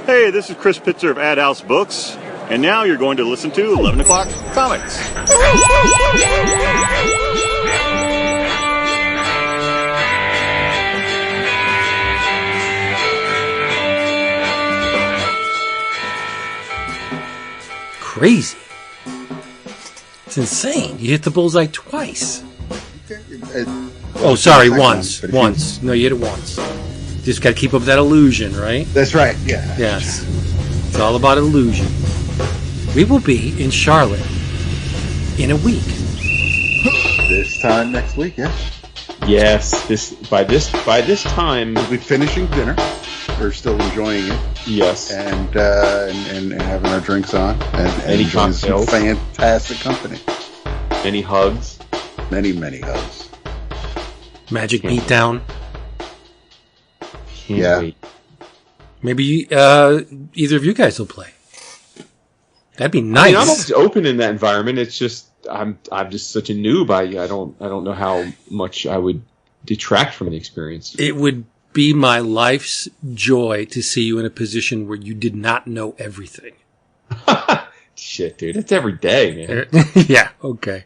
Hey, this is Chris Pitzer of Ad House Books, and now you're going to listen to 11 O'Clock Comics. Crazy. It's insane. You hit the bullseye twice. Oh, sorry, once. Once. No, you hit it once. Just got to keep up that illusion, right? That's right, yeah. Yes. It's all about illusion. We will be in Charlotte in a week. This time next week, yes. Yes. By this time we'll be finishing dinner. We're still enjoying it. Yes. And having our drinks on. And enjoying some fantastic company. Many hugs. Many, many hugs. Magic beatdown. Yeah. Wait. Maybe either of you guys will play. That'd be nice. I mean, I'm always open in that environment. It's just I'm just such a noob. I don't know how much I would detract from the experience. It would be my life's joy to see you in a position where you did not know everything. Shit, dude, it's every day, man. Yeah. Okay.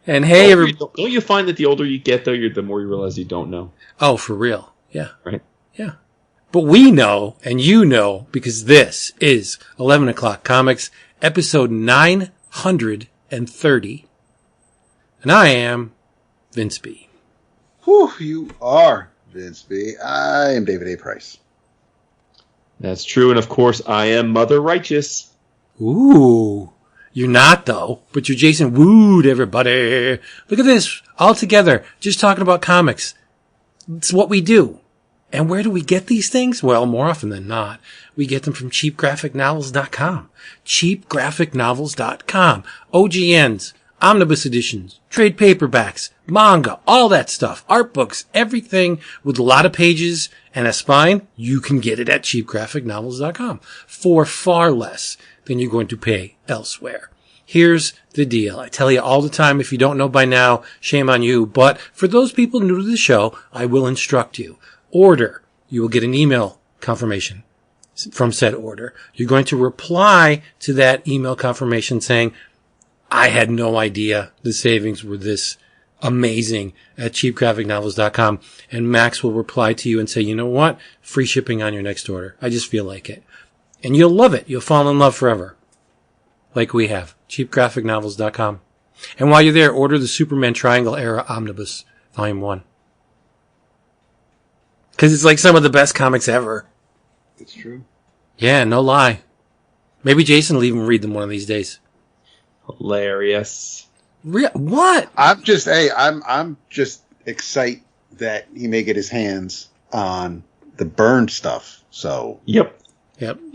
And hey, don't you find that the older you get, though, the more you realize you don't know? Oh, for real? Yeah. Right. Yeah. But we know, and you know, because this is 11 O'Clock Comics, episode 930. And I am Vince B. Whew, you are Vince B. I am David A. Price. That's true, and of course, I am Mother Righteous. Ooh. You're not, though, but you're Jason Wood, everybody. Look at this, all together, just talking about comics. It's what we do. And where do we get these things? Well, more often than not, we get them from cheapgraphicnovels.com. Cheapgraphicnovels.com. OGNs, omnibus editions, trade paperbacks, manga, all that stuff. Art books, everything with a lot of pages and a spine, you can get it at cheapgraphicnovels.com for far less than you're going to pay elsewhere. Here's the deal. I tell you all the time, if you don't know by now, shame on you. But for those people new to the show, I will instruct you. Order. You will get an email confirmation from said order. You're going to reply to that email confirmation saying, I had no idea the savings were this amazing at cheapgraphicnovels.com. And Max will reply to you and say, you know what? Free shipping on your next order. I just feel like it. And you'll love it. You'll fall in love forever. Like we have. Cheapgraphicnovels.com. And while you're there, order the Superman Triangle Era Omnibus, Volume 1. Because it's like some of the best comics ever. It's true. Yeah, no lie. Maybe Jason will even read them one of these days. Hilarious. What? I'm just excited that he may get his hands on the Byrne stuff. So Yep.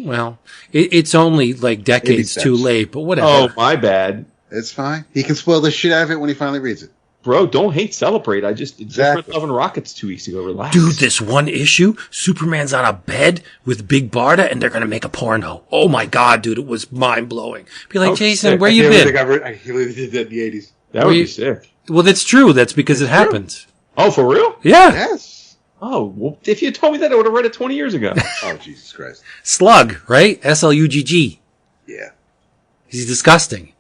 Well, it's only like decades too late, but whatever. Oh, my bad. It's fine. He can spoil the shit out of it when he finally reads it. Bro, don't hate, celebrate. I just Exactly. read Love and Rockets 2 weeks ago. Relax. Dude, this one issue, Superman's on a bed with Big Barda, and they're going to make a porno. Oh my God, dude, it was mind-blowing. Be like, Jason, sick. where you been? I really did that in the 80s. That would be sick. Well, that's true. That's because it happens. Oh, for real? Yeah. Yes. Oh, well, if you had told me that, I would have read it 20 years ago. Oh, Jesus Christ. Slug, right? Slugg. Yeah. He's disgusting.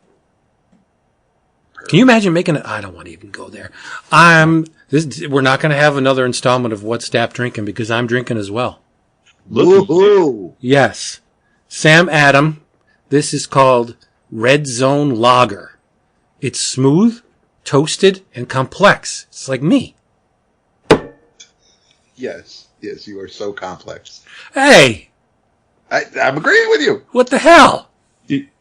Can you imagine making it? I don't want to even go there. We're not going to have another installment of What's Stap Drinking because I'm drinking as well. Woohoo! Yes. Sam Adam. This is called Red Zone Lager. It's smooth, toasted, and complex. It's like me. Yes, you are so complex. Hey! I'm agreeing with you. What the hell?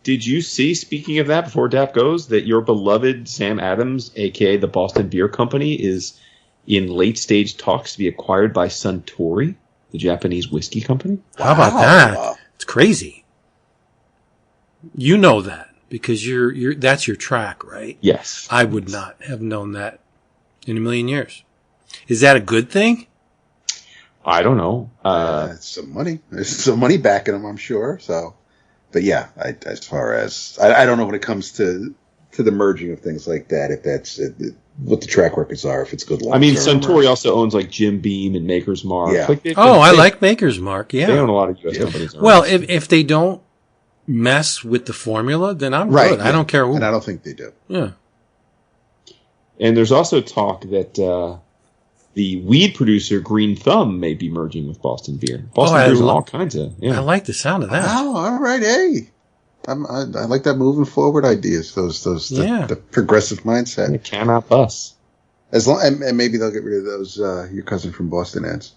Did you see, speaking of that, before Dap goes, that your beloved Sam Adams, a.k.a. the Boston Beer Company, is in late-stage talks to be acquired by Suntory, the Japanese whiskey company? How about that? It's crazy. You know that because that's your track, right? Yes. I would not have known that in a million years. Is that a good thing? I don't know. It's some money. There's some money backing them, I'm sure. So, but yeah, as far as I don't know when it comes to to the merging of things like that, if that's what the track records are, if it's good long I mean, term. Suntory also owns like Jim Beam and Maker's Mark. Yeah. Like I like Maker's Mark. Yeah. They own a lot of U.S. companies. Well, if they don't mess with the formula, then I'm good. I don't care who. And I don't think they do. Yeah. And there's also talk that the weed producer Green Thumb may be merging with Boston Beer. Boston Beer's all kinds of. Yeah. I like the sound of that. Oh, all right. Hey, I like that moving forward ideas. The progressive mindset. It cannot bus. As long and maybe they'll get rid of those your cousin from Boston ads.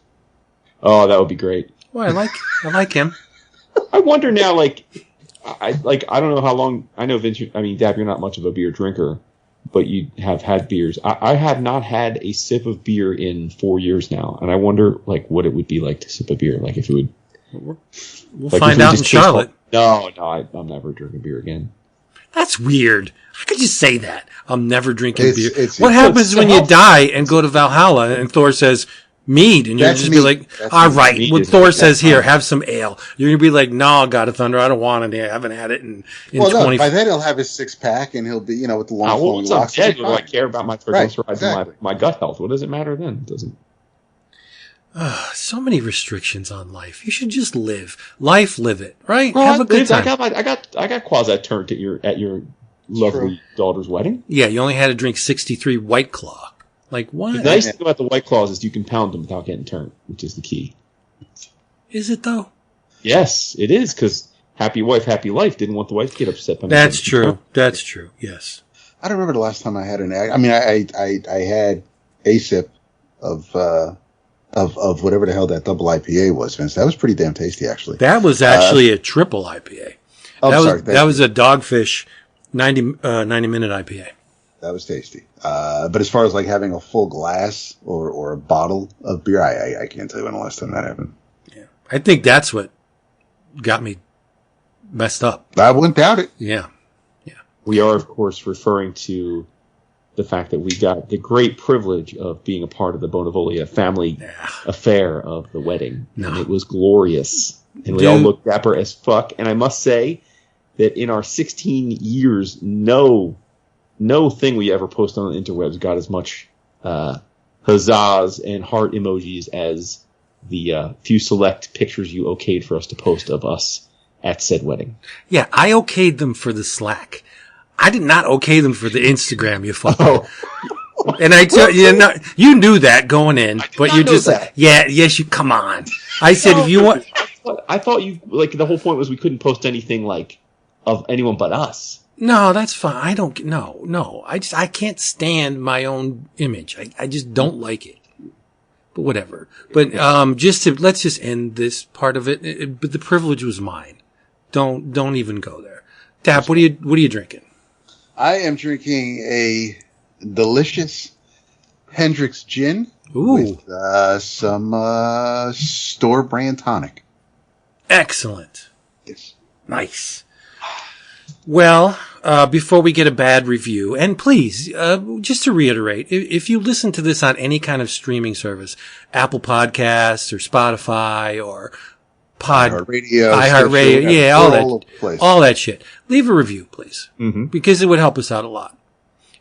Oh, that would be great. Well, I like him. I wonder now, I don't know how long. I know Vince. I mean, Dab, you're not much of a beer drinker, but you have had beers. I have not had a sip of beer in 4 years now, and I wonder what it would be like to sip a beer. Like if it would. We'll find out in Charlotte. No, I'm never drinking beer again. That's weird. How could you say that? I'm never drinking beer. What happens when you die and go to Valhalla and Thor says mead, and you're just be like, all right. When Thor says here, have some ale, you're gonna be like, no, God of Thunder, I don't want it. I haven't had it in 20. By then he'll have his 6-pack and he'll be, with the long flowing locks. locks. Dead, what do I care about my triglycerides exactly. and my gut health? What does it matter then? It doesn't. So many restrictions on life. You should just live. Live it, right? Well, have a good time. I got quasi turned at your lovely daughter's wedding. Yeah, you only had to drink 63 White Claw. Like what? The nice thing about the White Claws is you can pound them without getting turned, which is the key. Is it though? Yes, it is, because happy wife, happy life didn't want the wife to get upset. That's true. That's true. Yes. I don't remember the last time I had an. I mean, I had a sip of whatever the hell that double IPA was, Vince. That was pretty damn tasty, actually. That was actually a triple IPA. That was a Dogfish 90-minute IPA. That was tasty. But as far as having a full glass or a bottle of beer, I can't tell you when the last time that happened. Yeah, I think that's what got me messed up. I wouldn't doubt it. Yeah. We are, of course, referring to the fact that we got the great privilege of being a part of the Bonavolia family affair of the wedding. No. And it was glorious. And we all looked dapper as fuck. And I must say that in our 16 years, no thing we ever posted on the interwebs got as much huzzas and heart emojis as the few select pictures you okayed for us to post of us at said wedding. Yeah, I okayed them for the Slack. I did not okay them for the Instagram, you fucker. Oh. And I tell you, you knew that going in, but you just you come on. I said, if you want, I thought you the whole point was we couldn't post anything of anyone but us. No, that's fine. I don't. No. I can't stand my own image. I just don't like it. But whatever. But let's just end this part of it. But the privilege was mine. Don't even go there. Tap. What are you drinking? I am drinking a delicious Hendrick's gin with some store brand tonic. Excellent. Yes. Nice. Well, before we get a bad review, and please, just to reiterate, if you listen to this on any kind of streaming service, Apple Podcasts or Spotify or iHeartRadio, all that shit, leave a review, please, because it would help us out a lot.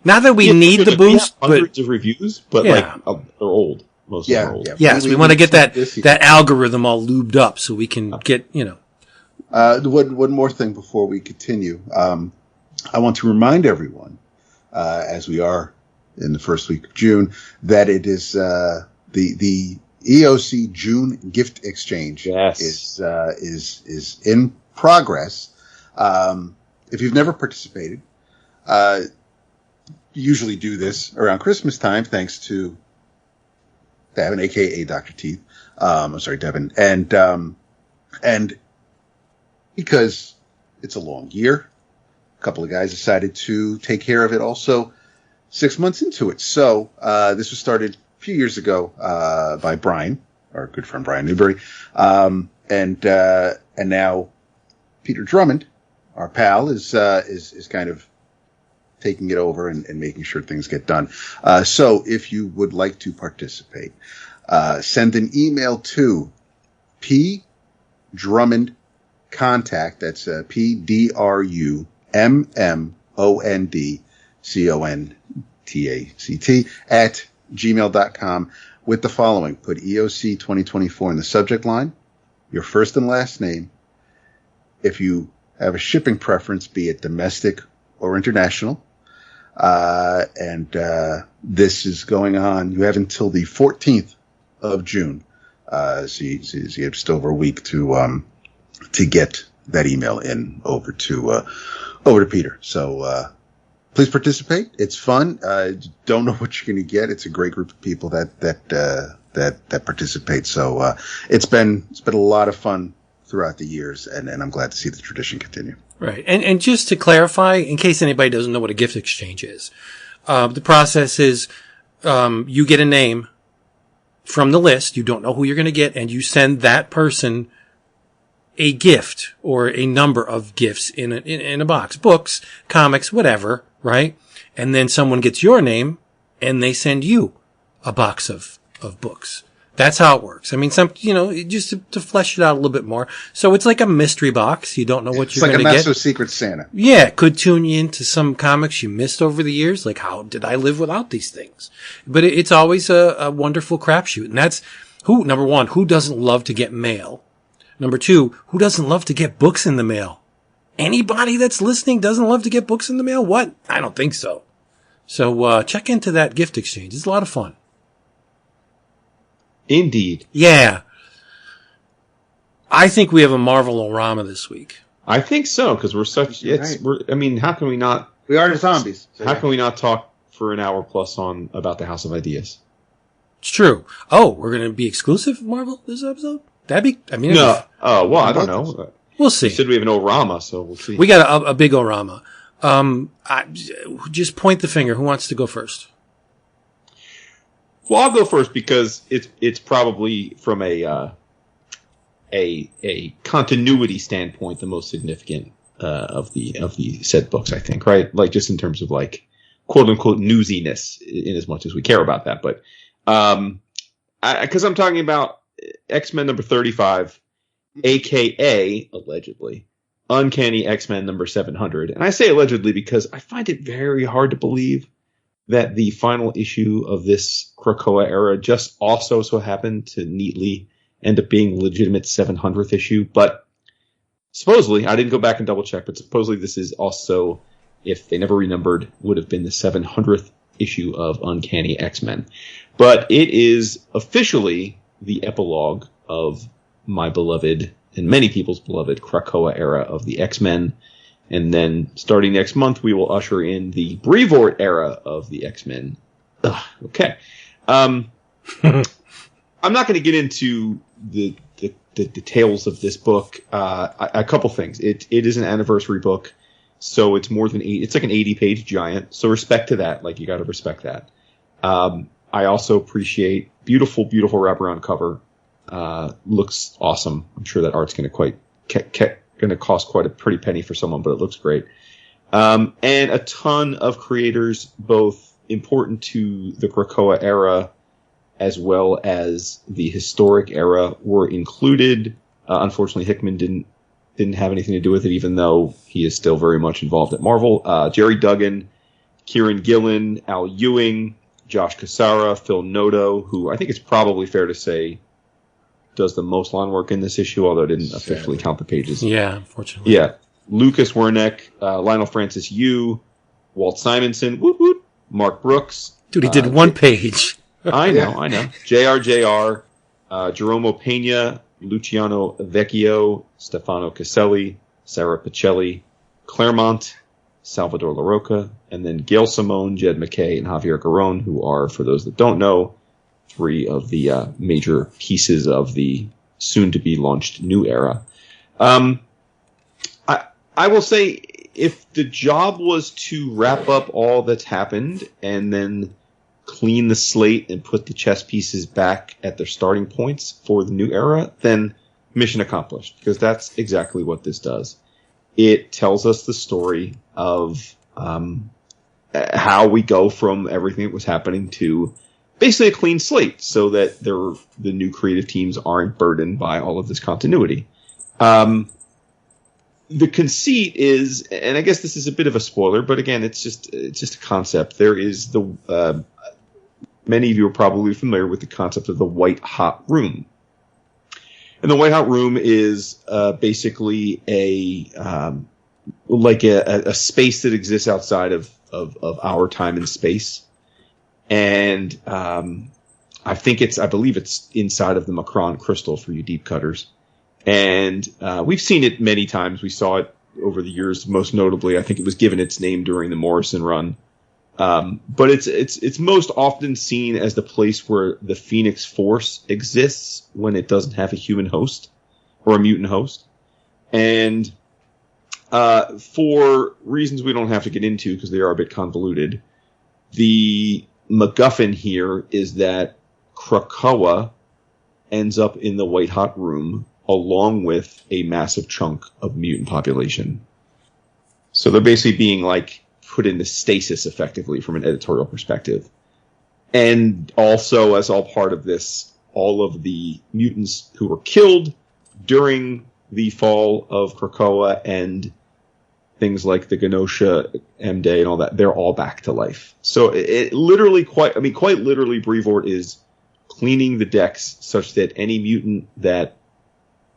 Not that we need the boost, but hundreds of reviews, but they're old. Most of them are old. Yes, we want to get that algorithm all lubed up so we can get One more thing before we continue. I want to remind everyone, as we are in the first week of June, that it is the EOC June gift exchange is in progress. If you've never participated, usually do this around Christmas time, thanks to Devin, aka Dr. Teeth. I'm sorry, Devin, and because it's a long year, a couple of guys decided to take care of it also 6 months into it. So this was started a few years ago by Brian, our good friend Brian Newberry, and now Peter Drummond, our pal, is kind of taking it over and making sure things get done. So if you would like to participate, send an email to pdrummond contact, that's PDRUMMOND CONTACT at gmail.com with the following. Put EOC 2024 in the subject line, your first and last name. If you have a shipping preference, be it domestic or international. This is going on. You have until the 14th of June. So you have just over a week to get that email in over to Peter. So, please participate. It's fun. Don't know what you're going to get. It's a great group of people that participate. So, it's been a lot of fun throughout the years, and I'm glad to see the tradition continue. Right. And just to clarify, in case anybody doesn't know what a gift exchange is, the process is, you get a name from the list. You don't know who you're going to get, and you send that person a gift or a number of gifts in a box, books, comics, whatever, right? And then someone gets your name and they send you a box of books. That's how it works. I mean, just to flesh it out a little bit more. So it's like a mystery box. You don't know what you're going to get. It's like a not-so-secret Santa. Yeah, it could tune you into some comics you missed over the years. Like, how did I live without these things? But it's always a wonderful crapshoot. And that's number one, who doesn't love to get mail? Number two, who doesn't love to get books in the mail? Anybody that's listening doesn't love to get books in the mail? What? I don't think so. So, check into that gift exchange. It's a lot of fun. Indeed. Yeah. I think we have a Marvel-O-Rama this week. I think so, because we're such, how can we not? We are the zombies. So how can we not talk for an hour plus about the House of Ideas? It's true. Oh, we're going to be exclusive Marvel this episode? I don't know. We'll see. You said we have an O-Rama, so we'll see. We got a big O-Rama. Just point the finger. Who wants to go first? Well, I'll go first because it's probably from a continuity standpoint the most significant of the said books, I think, right? Like just in terms of like quote unquote newsiness, in as much as we care about that, but because I'm talking about X-Men number 35, aka allegedly Uncanny X-Men number 700, and I say allegedly because I find it very hard to believe that the final issue of this Krakoa era just also so happened to neatly end up being a legitimate 700th issue. But supposedly, I didn't go back and double check, but supposedly this is also, if they never renumbered, would have been the 700th issue of Uncanny X-Men. But it is officially the epilogue of my beloved, and many people's beloved, Krakoa era of the X-Men. And then starting next month, we will usher in the Brevoort era of the X-Men. Okay. I'm not going to get into the details of this book. A couple things. It is an anniversary book, so it's more than it's like an 80-page giant. So respect to that. Like, you got to respect that. I also appreciate beautiful, beautiful wraparound cover. Looks awesome. I'm sure that art's going to cost quite a pretty penny for someone, but it looks great. And a ton of creators, both important to the Krakoa era as well as the historic era, were included. Unfortunately, Hickman didn't have anything to do with it, even though he is still very much involved at Marvel. Jerry Duggan, Kieran Gillen, Al Ewing, Josh Cassara, Phil Noto, who I think it's probably fair to say does the most line work in this issue, although I didn't officially count the pages. Yeah, unfortunately. Yeah. Lucas Wernick, Lionel Francis Yu, Walt Simonson, Mark Brooks. Dude, he did one page. I know. JRJR, Jerome Pena, Luciano Vecchio, Stefano Caselli, Sarah Pacelli, Claremont, Salvador LaRocca, and then Gail Simone, Jed McKay, and Javier Garron, who are, for those that don't know, three of the major pieces of the soon-to-be launched new era. I will say, if the job was to wrap up all that's happened and then clean the slate and put the chess pieces back at their starting points for the new era, then mission accomplished, because that's exactly what this does. It tells us the story of how we go from everything that was happening to basically a clean slate, so that the new creative teams aren't burdened by all of this continuity. the conceit is, and I guess this is a bit of a spoiler, but again, it's just a concept. There is many of you are probably familiar with the concept of the white hot room. And the white hot room is basically a space that exists outside of our time and space. And I believe it's inside of the Macron crystal for you deep cutters. And we've seen it many times. We saw it over the years. Most notably, I think it was given its name during the Morrison run. But it's most often seen as the place where the Phoenix Force exists when it doesn't have a human host or a mutant host. And for reasons we don't have to get into because they are a bit convoluted, the MacGuffin here is that Krakoa ends up in the white hot room along with a massive chunk of mutant population. So they're basically being put into stasis effectively from an editorial perspective. And also, as all part of this, all of the mutants who were killed during the fall of Krakoa and things like the Genosha M-Day and all that, they're all back to life. So it literally quite literally, Brevoort is cleaning the decks such that any mutant that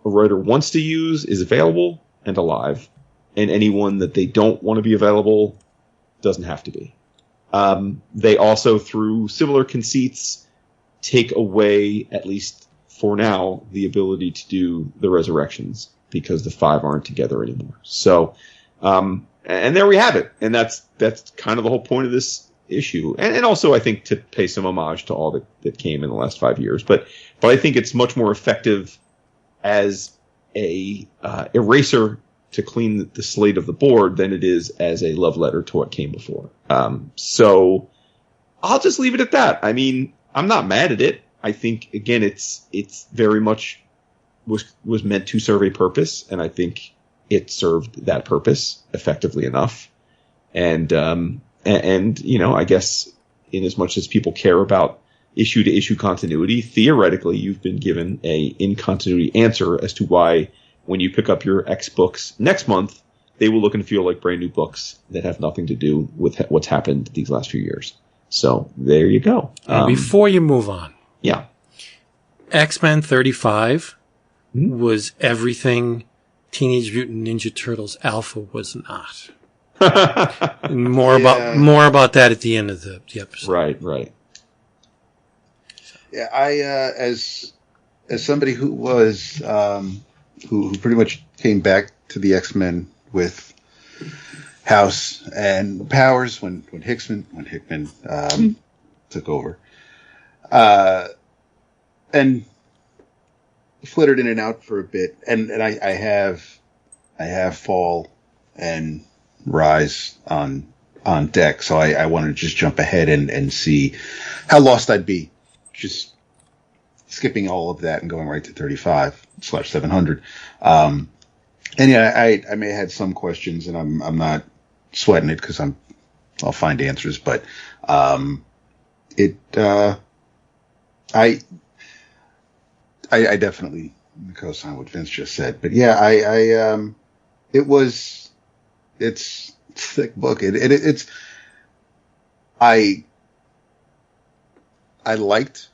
a writer wants to use is available and alive. And anyone that they don't want to be available doesn't have to be. They also, through similar conceits, take away, at least for now, the ability to do the resurrections because the five aren't together anymore. So, and there we have it. And that's kind of the whole point of this issue. And also, I think, to pay some homage to all that came in the last 5 years. But I think it's much more effective as a eraser to clean the slate of the board than it is as a love letter to what came before. So I'll just leave it at that. I mean, I'm not mad at it. I think, again, it's very much was meant to serve a purpose, and I think it served that purpose effectively enough. And I guess in as much as people care about issue to issue continuity, theoretically you've been given a in continuity answer as to why when you pick up your X books next month, they will look and feel like brand new books that have nothing to do with what's happened these last few years. So there you go. Before you move on. Yeah. X-Men 35 was everything Teenage Mutant Ninja Turtles Alpha was not. More about that at the end of the episode. Right. Yeah, I as somebody who was who pretty much came back to the X-Men with House and Powers when Hickman took over, and flittered in and out for a bit, and I have Fall and Rise on deck, so I want to just jump ahead and see how lost I'd be just skipping all of that and going right to 35/700. And yeah, I may have had some questions, and I'm not sweating it because I'll find answers, but I definitely co-sign what Vince just said. But yeah, it's a thick book. I liked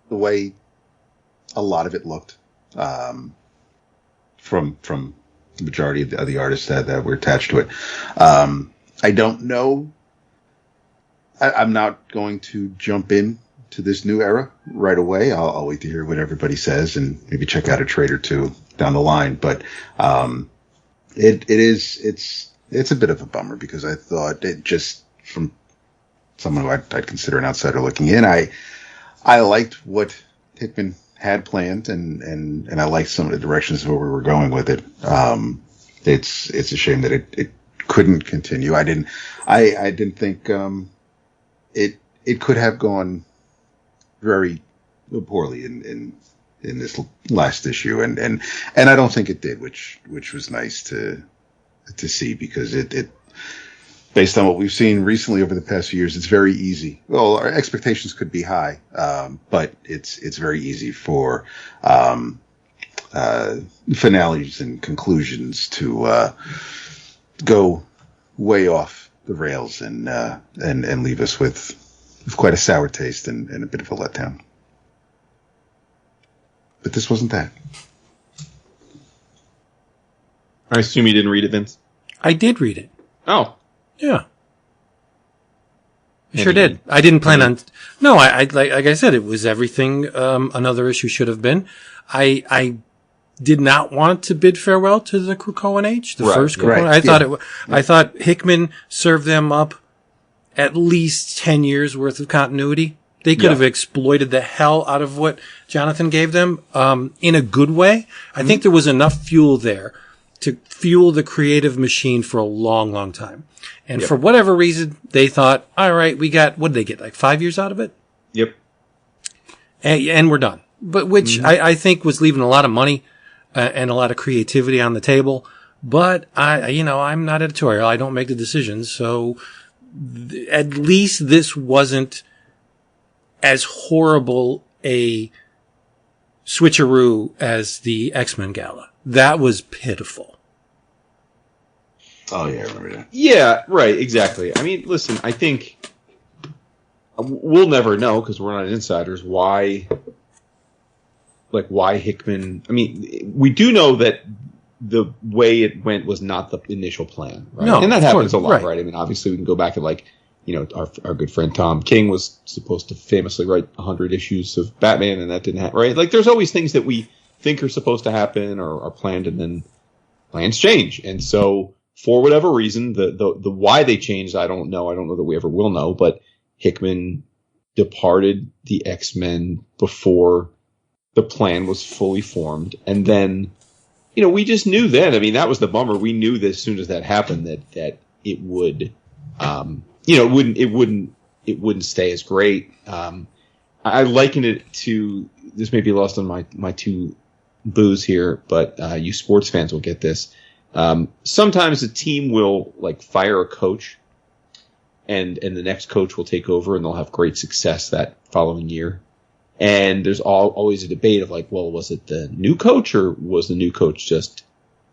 the way a lot of it looked, from the majority of the artists that were attached to it. I don't know. I'm not going to jump in to this new era right away. I'll wait to hear what everybody says and maybe check out a trade or two down the line. But it's a bit of a bummer because I thought it just from someone who I'd consider an outsider looking in, I liked what Hickman had planned and I liked some of the directions where we were going with it. It's a shame that it couldn't continue. I didn't think it could have gone very poorly in this last issue, and I don't think it did, which was nice to see, because it based on what we've seen recently over the past few years, it's very easy. Well, our expectations could be high, but it's very easy for finales and conclusions to go way off the rails and leave us with quite a sour taste and a bit of a letdown. But this wasn't that. I assume you didn't read it, Vince? I did read it. Oh. Yeah. I sure did. I didn't plan on... No, I like I said, it was everything another issue should have been. I did not want to bid farewell to the Krakoan Age, the first Krakoan. Right. I thought Hickman served them up at least 10 years worth of continuity. They could have exploited the hell out of what Jonathan gave them in a good way. I think there was enough fuel there to fuel the creative machine for a long, long time. And for whatever reason, they thought, all right, we got, what did they get, like 5 years out of it? Yep. And we're done. But which I think was leaving a lot of money and a lot of creativity on the table. But I'm not editorial. I don't make the decisions. So at least this wasn't as horrible a switcheroo as the X-Men Gala. That was pitiful. Oh, yeah, I remember that. Yeah, right, exactly. I mean, listen, I think we'll never know, because we're not insiders, why Hickman... I mean, we do know that the way it went was not the initial plan, right? No, and that happens a lot, right. right? I mean, obviously, we can go back and, our good friend Tom King was supposed to famously write 100 issues of Batman, and that didn't happen, right? Like, there's always things that we think are supposed to happen or are planned, and then plans change. And so, for whatever reason, the why they changed, I don't know. I don't know that we ever will know, but Hickman departed the X-Men before the plan was fully formed. And then, we just knew then, I mean, that was the bummer. We knew that as soon as that happened that it would, it wouldn't stay as great. I liken it to, this may be lost on my two boos here, but you sports fans will get this. Sometimes a team will fire a coach and the next coach will take over and they'll have great success that following year. And there's always a debate of was it the new coach or was the new coach just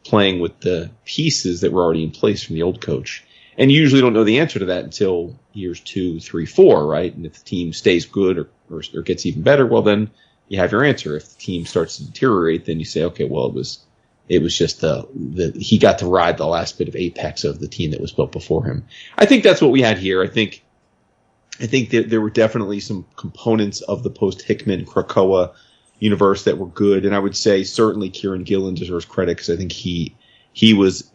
playing with the pieces that were already in place from the old coach? And you usually don't know the answer to that until years 2, 3, 4, right? And if the team stays good or gets even better, well, then you have your answer. If the team starts to deteriorate, then you say, okay, well, it was just he got to ride the last bit of apex of the team that was built before him. I think that's what we had here. I think that there were definitely some components of the post-Hickman Krakoa universe that were good, and I would say certainly Kieran Gillen deserves credit because I think he was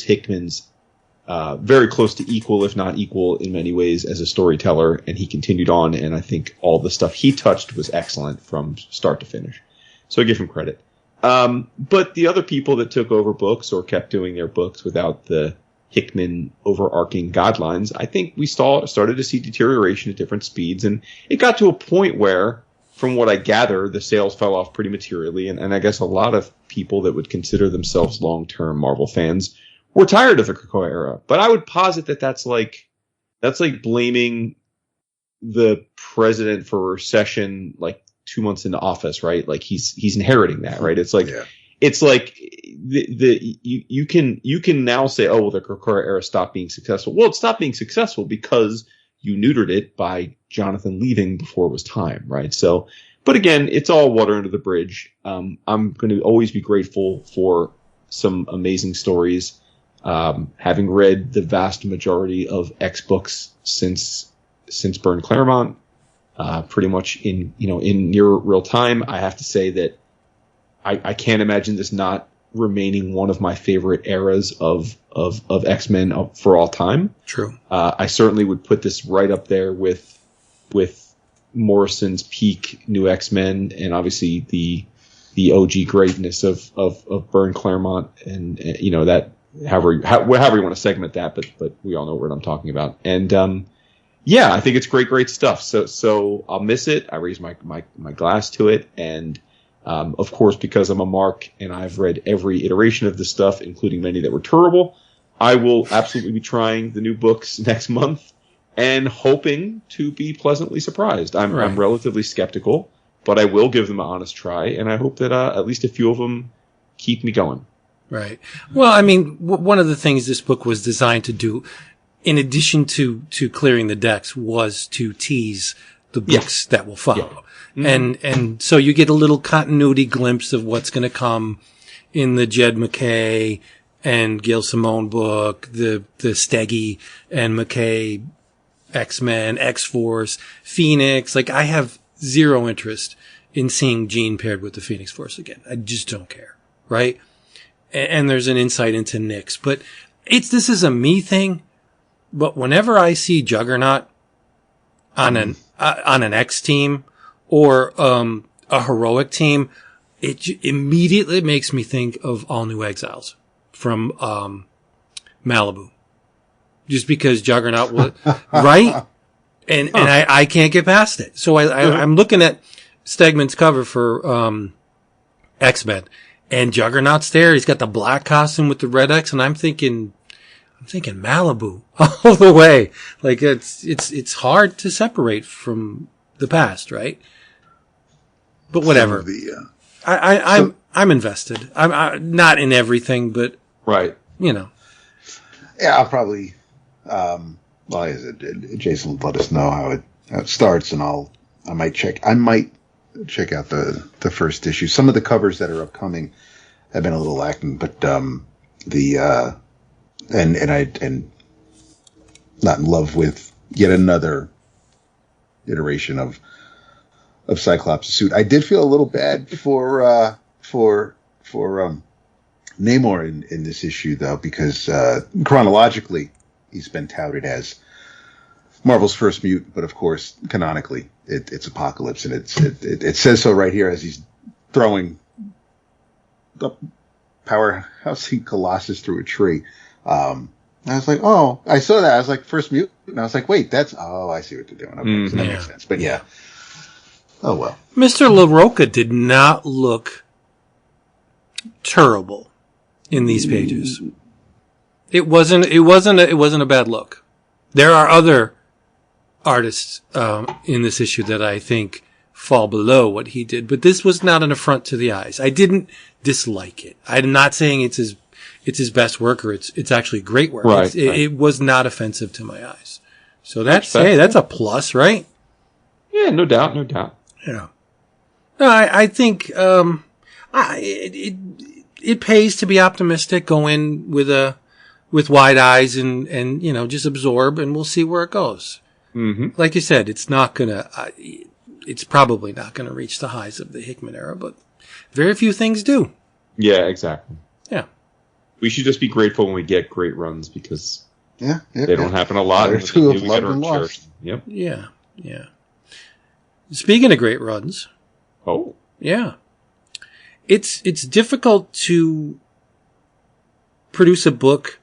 Hickman's very close to equal, if not equal, in many ways as a storyteller, and he continued on, and I think all the stuff he touched was excellent from start to finish. So I give him credit. But the other people that took over books or kept doing their books without the Hickman overarching guidelines, I think we started to see deterioration at different speeds, and it got to a point where, from what I gather, the sales fell off pretty materially, and I guess a lot of people that would consider themselves long-term Marvel fans were tired of the Krakoa era. But I would posit that that's like blaming the president for a recession 2 months into office, right? He's inheriting that, right? It's you can now say, oh, well, the Krakoa era stopped being successful. Well, it stopped being successful because you neutered it by Jonathan leaving before it was time, right? So, but again, it's all water under the bridge. I'm going to always be grateful for some amazing stories. Having read the vast majority of X books since Byrne Claremont, pretty much in near real time, I have to say that I can't imagine this not remaining one of my favorite eras of X-Men for all time. True. I certainly would put this right up there with Morrison's peak New X-Men, and obviously the OG greatness of Byrne Claremont, and that however you want to segment that, but we all know what I'm talking about. And yeah, I think it's great stuff. So I'll miss it. I raise my glass to it, and of course, because I'm a mark and I've read every iteration of this stuff, including many that were terrible, I will absolutely be trying the new books next month and hoping to be pleasantly surprised. I'm relatively skeptical, but I will give them an honest try, and I hope that at least a few of them keep me going. Right. Well, I mean, one of the things this book was designed to do, in addition to clearing the decks, was to tease the books that will follow. Yeah. Mm-hmm. And so you get a little continuity glimpse of what's going to come in the Jed McKay and Gail Simone book, the Steggy and McKay X-Men, X-Force, Phoenix. Like, I have zero interest in seeing Jean paired with the Phoenix Force again. I just don't care. Right? And there's an insight into Nyx, but this is a me thing. But whenever I see Juggernaut on an X team or, a heroic team, it immediately makes me think of All New Exiles from, Malibu. Just because Juggernaut was, right? And I can't get past it. So I'm looking at Stegman's cover for, X-Men. And Juggernaut's there. He's got the black costume with the red X, and I'm thinking Malibu all the way. Like, it's hard to separate from the past, right? But whatever. I'm invested. I'm not in everything, but right. Yeah, I'll probably. Jason will let us know how it starts, and I might check out the first issue. Some of the covers that are upcoming have been a little lacking, but and not in love with yet another iteration of Cyclops' suit. I did feel a little bad for Namor in this issue, though, because chronologically he's been touted as Marvel's first mutant, but of course, canonically, it's Apocalypse, and it says so right here as he's throwing the powerhousing Colossus through a tree. I was like, oh, I saw that. I was like, first mutant, and I was like, wait, I see what they're doing. Okay, so that makes sense. But yeah. Oh well. Mr. LaRocca did not look terrible in these pages. It wasn't a bad look. There are other artists in this issue that I think fall below what he did, but this was not an affront to the eyes. I didn't dislike it. I'm not saying it's his best work or it's actually great work. Right, it was not offensive to my eyes. So that's a plus, right? Yeah, no doubt. Yeah. No, I think it pays to be optimistic. Go in with wide eyes and just absorb, and we'll see where it goes. Mm-hmm. Like you said, it's probably not gonna reach the highs of the Hickman era, but very few things do. Yeah, exactly. Yeah. We should just be grateful when we get great runs because they don't happen a lot. Others who have loved and lost. Yep. Yeah. Speaking of great runs. Oh. Yeah. It's difficult to produce a book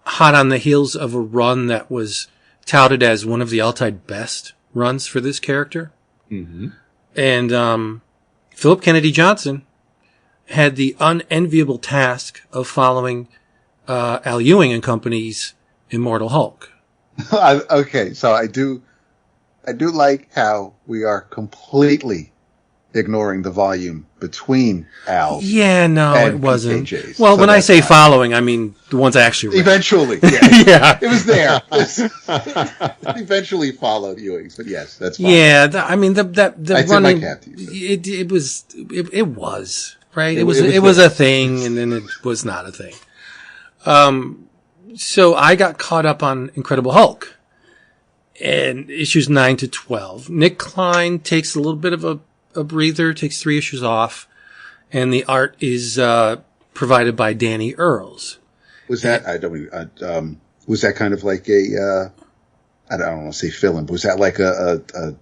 hot on the heels of a run that was touted as one of the all-time best runs for this character. Mm-hmm. And Philip Kennedy Johnson had the unenviable task of following Al Ewing and Company's Immortal Hulk. Okay, so I do like how we are completely ignoring the volume between Al. Yeah, no, and it wasn't. PKJs. Well, So when I that's say fine. following, I mean the ones I actually read. Eventually, Yeah. it was there. Eventually followed Ewing's, but yes, that's fine. Yeah, the I tip my running. cap to you, It was right. It It was was a thing, and then it was not a thing. So I got caught up on Incredible Hulk, and issues 9 to 12. Nick Klein takes a little bit of a breather, takes 3 issues off, and the art is provided by Danny Earls. Was that was that kind of like a I don't want to say fill-in, but was that like an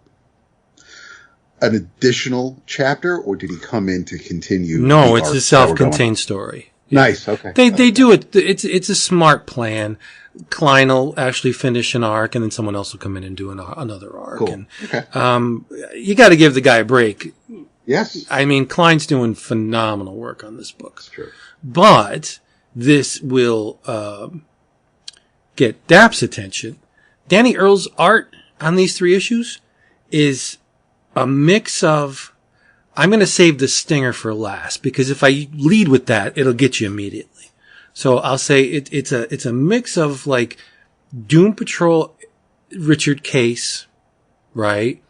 additional chapter, or did he come in to continue? No, the it's arc a self-contained story. Nice. Okay. They do it. It's a smart plan. Klein will actually finish an arc, and then someone else will come in and do another arc. Cool. And, Okay. you got to give the guy a break. Yes. I mean, Klein's doing phenomenal work on this book. That's true. But this will get Dap's attention. Danny Earls' art on these 3 issues is a mix of I'm going to save the stinger for last, because if I lead with that, it'll get you immediately. So I'll say it's a mix of like Doom Patrol, Richard Case, right?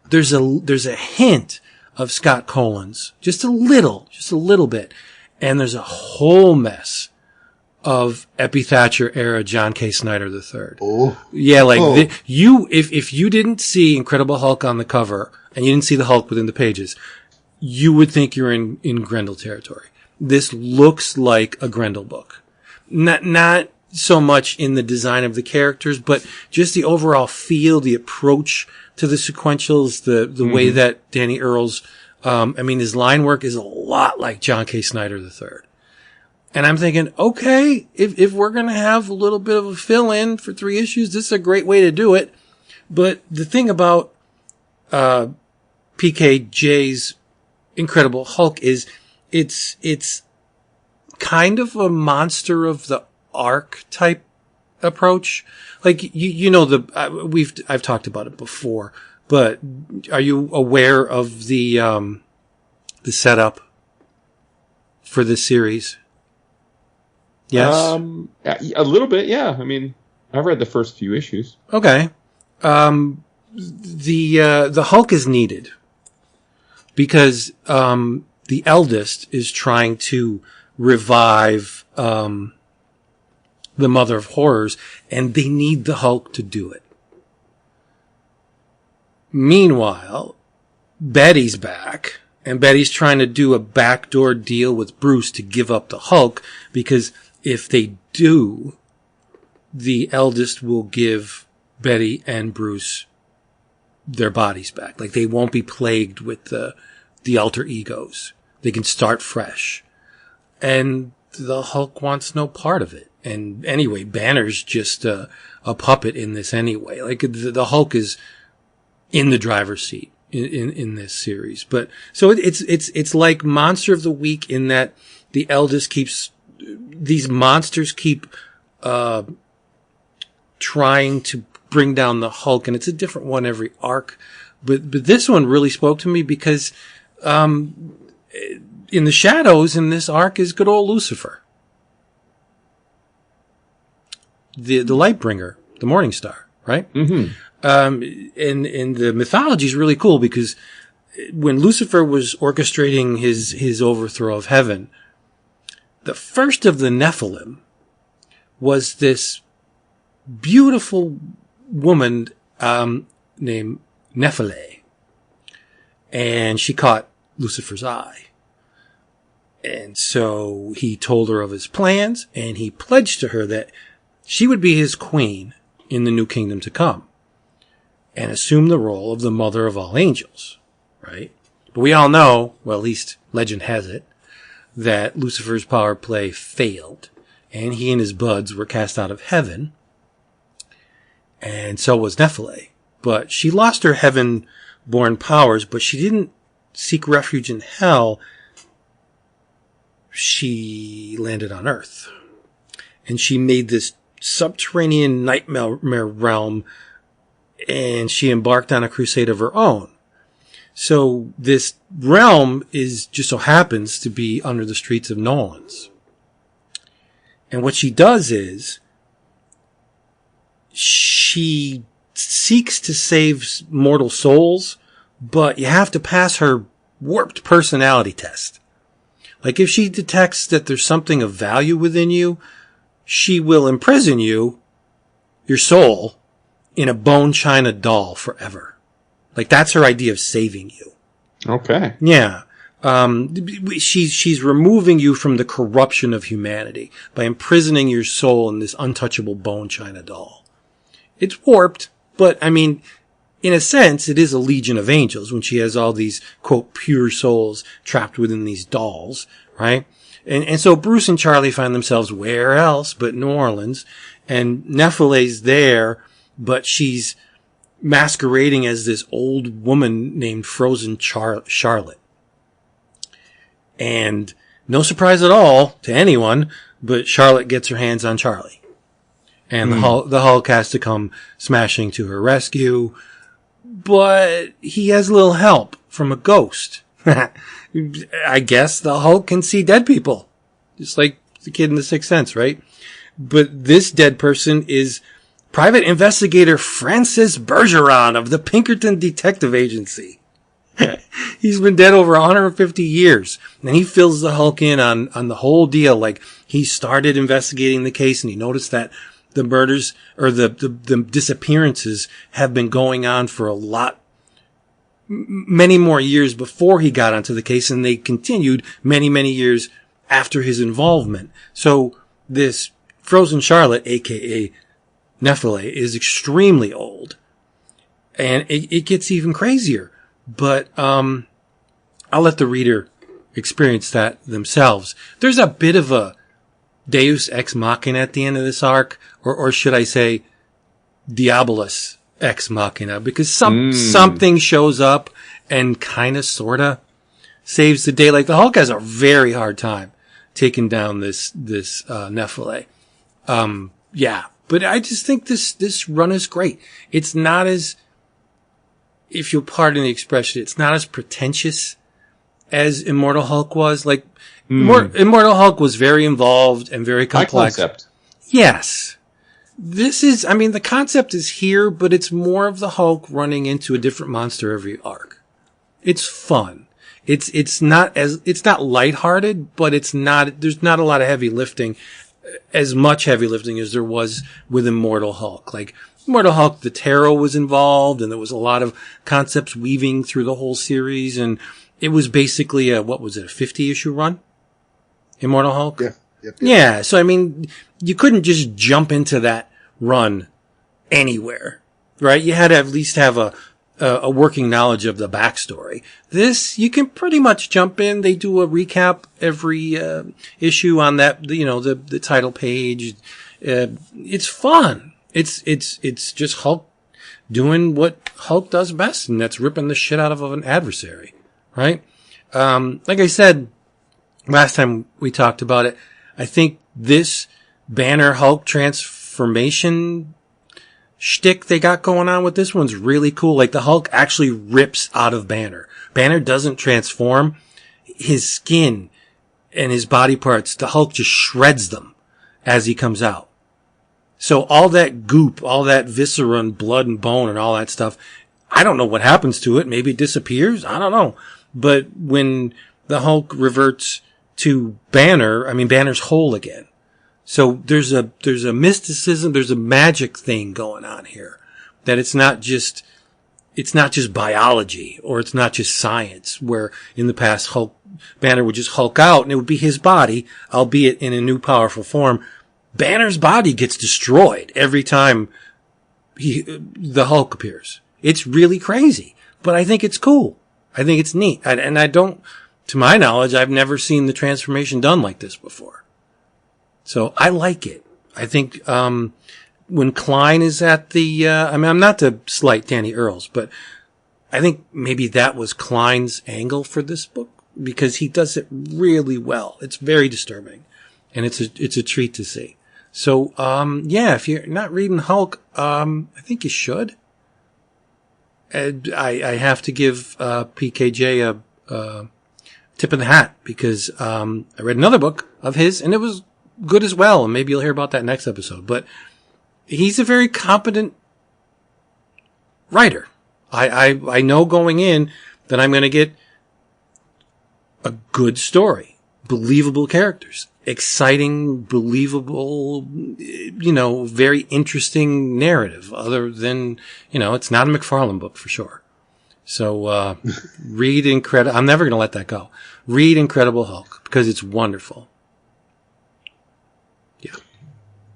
There's a hint of Scott Kolins, just a little bit. And there's a whole mess of Epi Thatcher era John K. Snyder III. Oh. Yeah, like if you didn't see Incredible Hulk on the cover and you didn't see the Hulk within the pages, you would think you're in Grendel territory. This looks like a Grendel book. Not so much in the design of the characters, but just the overall feel, the approach to the sequentials, the way that Danny Earls, his line work is a lot like John K. Snyder III. And I'm thinking, okay, if we're going to have a little bit of a fill-in for 3 issues, this is a great way to do it. But the thing about PKJ's Incredible Hulk is it's kind of a monster of the arc type approach. Like, I've talked about it before, but are you aware of the setup for this series? Yes? A little bit, yeah. I mean, I've read the first few issues. Okay. The Hulk is needed because, the eldest is trying to revive, the Mother of Horrors, and they need the Hulk to do it. Meanwhile, Betty's back, and Betty's trying to do a backdoor deal with Bruce to give up the Hulk, because if they do, the eldest will give Betty and Bruce their bodies back. Like, they won't be plagued with the alter egos. They can start fresh. And the Hulk wants no part of it. And anyway, Banner's just a puppet in this anyway. Like, the Hulk is in the driver's seat in this series. But so it's like Monster of the Week in that the eldest these monsters keep trying to bring down the Hulk, and it's a different one every arc. But this one really spoke to me because in the shadows in this arc is good old Lucifer, the Lightbringer, the Morning Star, right? Mm-hmm. And the mythology is really cool because when Lucifer was orchestrating his overthrow of heaven, the first of the Nephilim was this beautiful woman named Nephile, and she caught Lucifer's eye. And so he told her of his plans, and he pledged to her that she would be his queen in the new kingdom to come and assume the role of the mother of all angels, right? But we all know, well, at least legend has it, that Lucifer's power play failed, and he and his buds were cast out of heaven, and so was Nephile. But she lost her heaven-born powers, but she didn't seek refuge in hell. She landed on Earth, and she made this subterranean nightmare realm, and she embarked on a crusade of her own. So this realm just so happens to be under the streets of New Orleans. And what she does is she seeks to save mortal souls, but you have to pass her warped personality test. Like, if she detects that there's something of value within you, she will imprison you, your soul, in a bone china doll forever. Like, that's her idea of saving you. Okay. Yeah. She's removing you from the corruption of humanity by imprisoning your soul in this untouchable bone china doll. It's warped, but I mean, in a sense, it is a legion of angels when she has all these, quote, pure souls trapped within these dolls, right? And so Bruce and Charlie find themselves where else but New Orleans, and Nephile's there, but she's masquerading as this old woman named Frozen Charlotte. And no surprise at all to anyone, but Charlotte gets her hands on Charlie. And the Hulk has to come smashing to her rescue. But he has a little help from a ghost I guess the Hulk can see dead people. Just like the kid in The Sixth Sense, right? But this dead person is Private Investigator Francis Bergeron of the Pinkerton Detective Agency. He's been dead over 150 years, and he fills the Hulk in on the whole deal. Like, he started investigating the case, and he noticed that the murders or the disappearances have been going on for many more years before he got onto the case, and they continued many, many years after his involvement. So this Frozen Charlotte, aka Nephile, is extremely old, and it gets even crazier. But I'll let the reader experience that themselves. There's a bit of a Deus Ex Machina at the end of this arc, or should I say Diabolus Ex Machina, because something shows up and kind of sorta saves the day. Like, the Hulk has a very hard time taking down this Nephile. Yeah, but I just think this run is great. It's not as, if you'll pardon the expression, it's not as pretentious as Immortal Hulk was. Like, Immortal Hulk was very involved and very complex. High concept. Yes. This is, I mean, the concept is here, but it's more of the Hulk running into a different monster every arc. It's fun. It's not lighthearted, but there's not a lot of heavy lifting, as much heavy lifting as there was with Immortal Hulk. Like, Immortal Hulk, the Tarot was involved, and there was a lot of concepts weaving through the whole series, and it was basically a 50-issue run? Immortal Hulk? Yeah. Yep. Yeah, so I mean, you couldn't just jump into that run anywhere, right? You had to at least have a working knowledge of the backstory. This, you can pretty much jump in. They do a recap every issue on that, the title page. It's fun. It's just Hulk doing what Hulk does best, and that's ripping the shit out of an adversary, right? Like I said last time we talked about it, I think this Banner Hulk transformation shtick they got going on with this one's really cool. Like, the Hulk actually rips out of Banner. Banner doesn't transform. His skin and his body parts, the Hulk just shreds them as he comes out. So all that goop, all that viscera and blood and bone and all that stuff, I don't know what happens to it. Maybe it disappears. I don't know. But when the Hulk reverts to Banner, I mean, Banner's whole again. So there's a mysticism, there's a magic thing going on here. That it's not just biology, or it's not just science, where in the past Banner would just Hulk out and it would be his body, albeit in a new powerful form. Banner's body gets destroyed every time the Hulk appears. It's really crazy, but I think it's cool. I think it's neat. And I don't, to my knowledge, I've never seen the transformation done like this before. So I like it. I think, when Klein is at the, I'm not to slight Danny Earls, but I think maybe that was Klein's angle for this book, because he does it really well. It's very disturbing, and it's a treat to see. So, yeah, if you're not reading Hulk, I think you should. And I have to give, PKJ a tip of the hat, because, I read another book of his and it was good as well. And maybe you'll hear about that next episode, but he's a very competent writer. I know going in that I'm going to get a good story, believable characters, exciting, believable, very interesting narrative, other than, it's not a McFarlane book for sure. So, read I'm never going to let that go. Read Incredible Hulk, because it's wonderful. Yeah.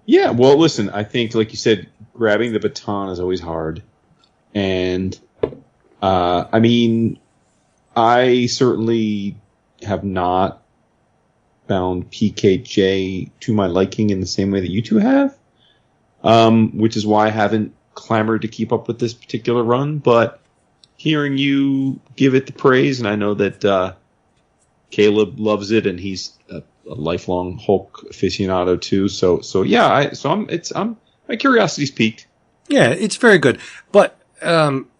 Yeah. Well, listen, I think, like you said, grabbing the baton is always hard. And, I mean, I certainly have not found PKJ to my liking in the same way that you two have, which is why I haven't clamored to keep up with this particular run. But hearing you give it the praise, and I know that Caleb loves it, and he's a lifelong Hulk aficionado too. So yeah, my curiosity's piqued. Yeah, it's very good, but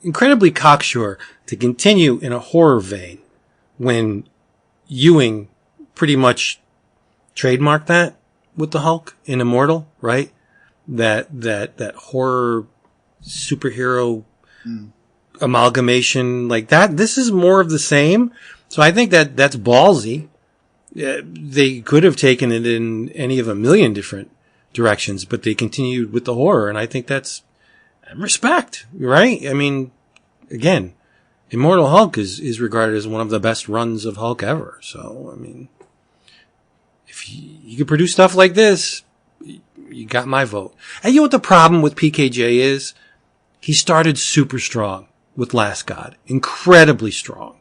incredibly cocksure to continue in a horror vein when Ewing pretty much trademarked that with the Hulk in Immortal, right? That horror superhero amalgamation like that. This is more of the same. So I think that's ballsy. They could have taken it in any of a million different directions, but they continued with the horror. And I think that's respect, right? I mean, again, Immortal Hulk is regarded as one of the best runs of Hulk ever. So, I mean, if you could produce stuff like this, you got my vote. And you know what the problem with PKJ is? He started super strong with Last God. Incredibly strong.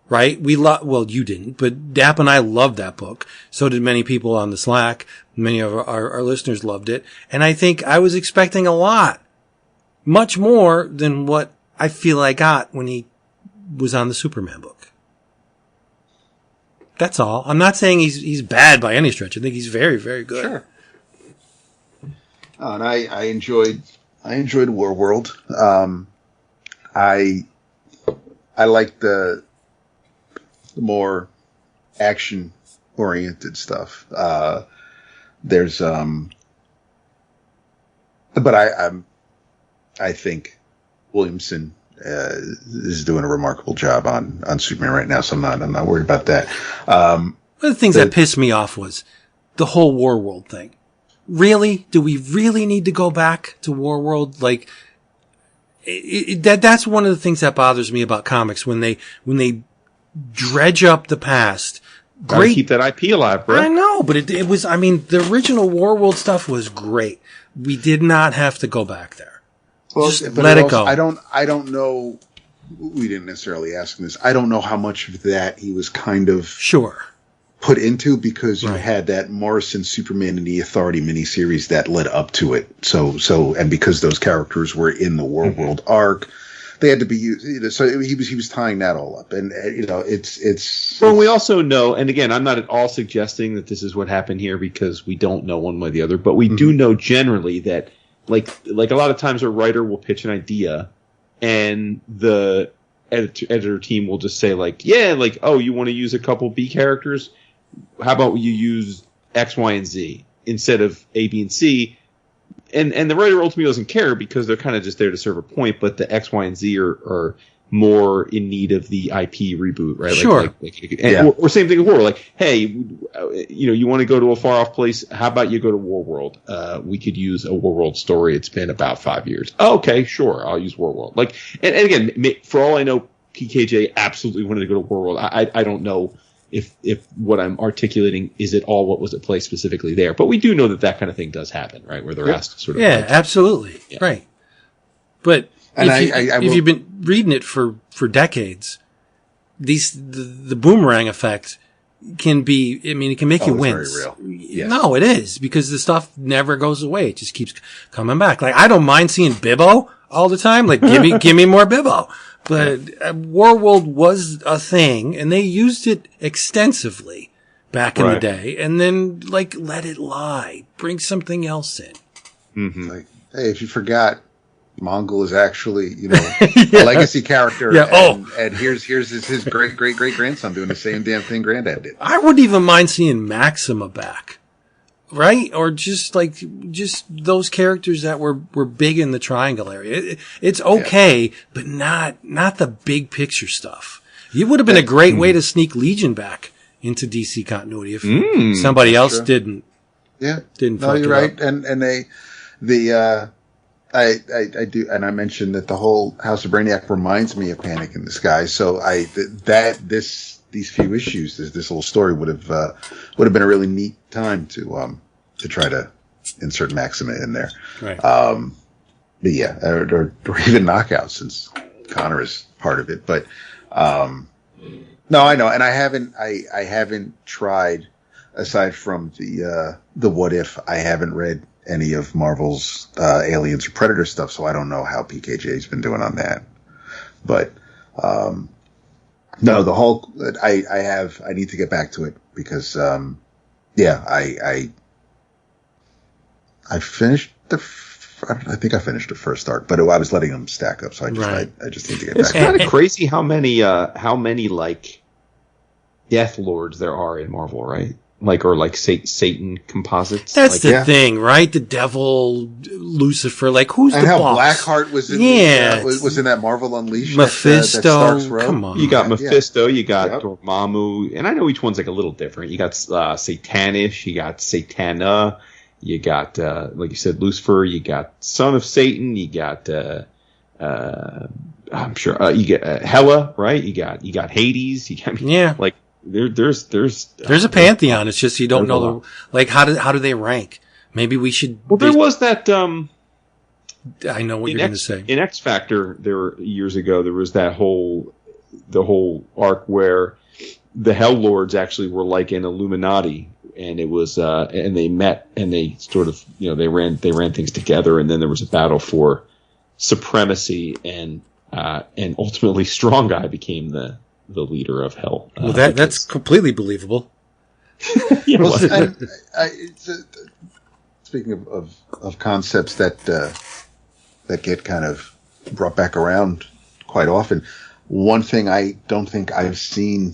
Right? Well, you didn't, but Dap and I loved that book. So did many people on the Slack. Many of our listeners loved it. And I think I was expecting a lot. Much more than what I feel I got when he was on the Superman book. That's all. I'm not saying he's bad by any stretch. I think he's very, very good. Sure. And I enjoyed War World. I like the more action oriented stuff. There's but I think Williamson is doing a remarkable job on Superman right now, so I'm not worried about that. One of the things that pissed me off was the whole War World thing. Really? Do we really need to go back to War World? Like, that's one of the things that bothers me about comics when they dredge up the past. Gotta keep that IP alive, bro. I know, but it was, I mean, the original War World stuff was great. We did not have to go back there. Well, just let it go. I don't know. We didn't necessarily ask him this. I don't know how much of that he was kind of put into, because you had that Morrison Superman and the Authority miniseries that led up to it. So, and because those characters were in the War World arc, they had to be used. So he was tying that all up, and it's. Well, we also know, and again, I'm not at all suggesting that this is what happened here, because we don't know one way or the other, but we do know generally that, like a lot of times a writer will pitch an idea, and the editor team will just say oh, you want to use a couple B characters? How about you use X, Y, and Z instead of A, B, and C? And the writer ultimately doesn't care, because they're kind of just there to serve a point, but the X, Y, and Z are more in need of the IP reboot, right? Sure. Or same thing with horror. Like, hey, you want to go to a far off place? How about you go to War World? We could use a War World story. It's been about 5 years. Oh, okay, sure. I'll use War World. Like, and again, for all I know, PKJ absolutely wanted to go to War World. I don't know if what I'm articulating is at all what was at play specifically there, but we do know that kind of thing does happen, right? Where they're asked to sort of. Yeah, absolutely. Yeah. Right. But if you've been reading it for decades, the boomerang effect can be, I mean, it can make you wince. Very real. Yes. No, it is, because the stuff never goes away. It just keeps coming back. Like, I don't mind seeing Bibbo all the time. Like, give me more Bibbo. But War World was a thing, and they used it extensively back in the day. And then, let it lie. Bring something else in. Mm-hmm. Like, hey, if you forgot, Mongol is actually, a legacy character. Yeah. And here's his great grandson doing the same damn thing Granddad did. I wouldn't even mind seeing Maxima back. Right? Or just those characters that were big in the Triangle area. It's okay, but not the big picture stuff. It would have been a great way to sneak Legion back into DC continuity if somebody else didn't. Yeah. Didn't. No, you're right. And I do, and I mentioned that the whole House of Brainiac reminds me of Panic in the Sky. So these few issues, this little story would have been a really neat time to try to insert Maxima in there. Right. But yeah, or even Knockout, since Connor is part of it. But no, I know, and I haven't tried, aside from the What If, I haven't read any of Marvel's Aliens or Predator stuff, so I don't know how PKJ's been doing on that. But no, the Hulk, I need to get back to it, because I finished I think I finished the first arc, but I was letting them stack up, so I just need to get back. It's kind of crazy how many Death Lords there are in Marvel, right? Like Satan composites. That's like, the thing, right? The devil, Lucifer, like who's And the how boss? Blackheart was in was in that Marvel Unleashed. Mephisto, that Starks wrote. come on. You got Mephisto, you got Yep. Dormammu, and I know each one's like a little different. You got Satanish, you got Satana, you got like you said, Lucifer, you got Son of Satan, you got I'm sure you get Hela, right? You got Hades, you got like there's a pantheon. It's just you don't know how do they rank? Maybe we should. Well, there was that. I know what you're going to say. In X Factor, years ago, there was the whole arc where the Hell Lords actually were like an Illuminati, and it was and they met and they sort of they ran things together, and then there was a battle for supremacy, and ultimately Strong Guy became the leader of Hell. Well, that's completely believable. Speaking of concepts that get kind of brought back around quite often, one thing I don't think I've seen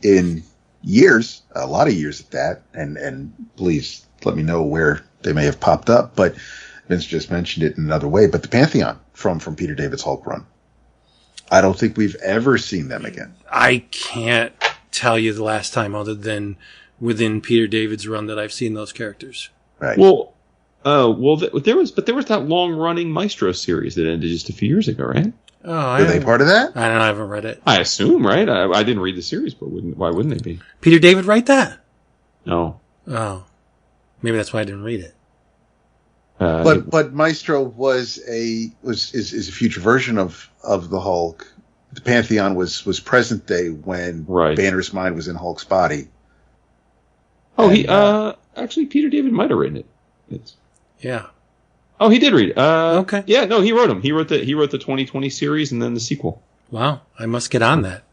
in years, a lot of years at that, and please let me know where they may have popped up, but Vince just mentioned it in another way, but the Pantheon from Peter David's Hulk run. I don't think we've ever seen them again. I can't tell you the last time other than within Peter David's run that I've seen those characters. Right. Well, there was that long running Maestro series that ended just a few years ago, right? Oh, are they part of that? I don't know. I haven't read it. I assume, right? I didn't read the series, but why wouldn't they be? Peter David write that? No. Oh, maybe that's why I didn't read it. But Maestro is a future version of the Hulk. The Pantheon was present day when Banner's mind was in Hulk's body. Oh, actually Peter David might have written it. Yeah. Oh, he did read it. Okay. Yeah, no, he wrote them. He wrote the 2020 series and then the sequel. Wow, I must get on that.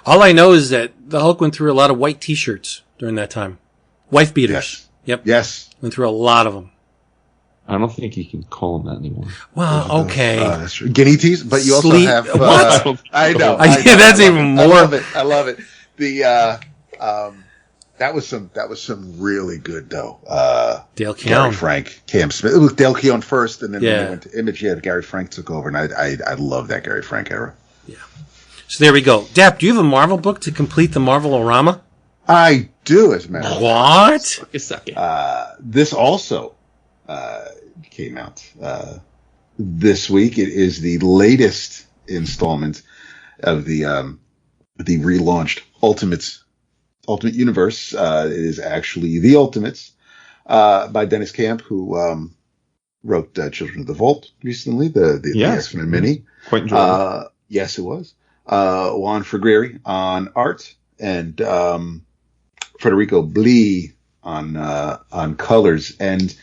All I know is that the Hulk went through a lot of white T-shirts during that time. Wife beaters. Yes. Yep. Yes. Went through a lot of them. I don't think you can call them that anymore. Well, okay. That's true. Guinea teas, but you also have. What? I know. That's even more. I love it. The that was some really good though. Dale Keown, Gary Frank, Cam Smith. It was Dale Keown first, and then when they went to Image, Gary Frank took over, and I love that Gary Frank era. Yeah. So there we go. Dap, do you have a Marvel book to complete the Marvel-O-Rama? I do, as a matter of fact. What? This also came out this week. It is the latest installment of the relaunched Ultimate Universe. It is actually The Ultimates by Dennis Camp, who wrote Children of the Vault recently, the X-Men mini. Quite enjoyable. Yes, it was. Juan Frigeri on art, and Federico Blee on colors, and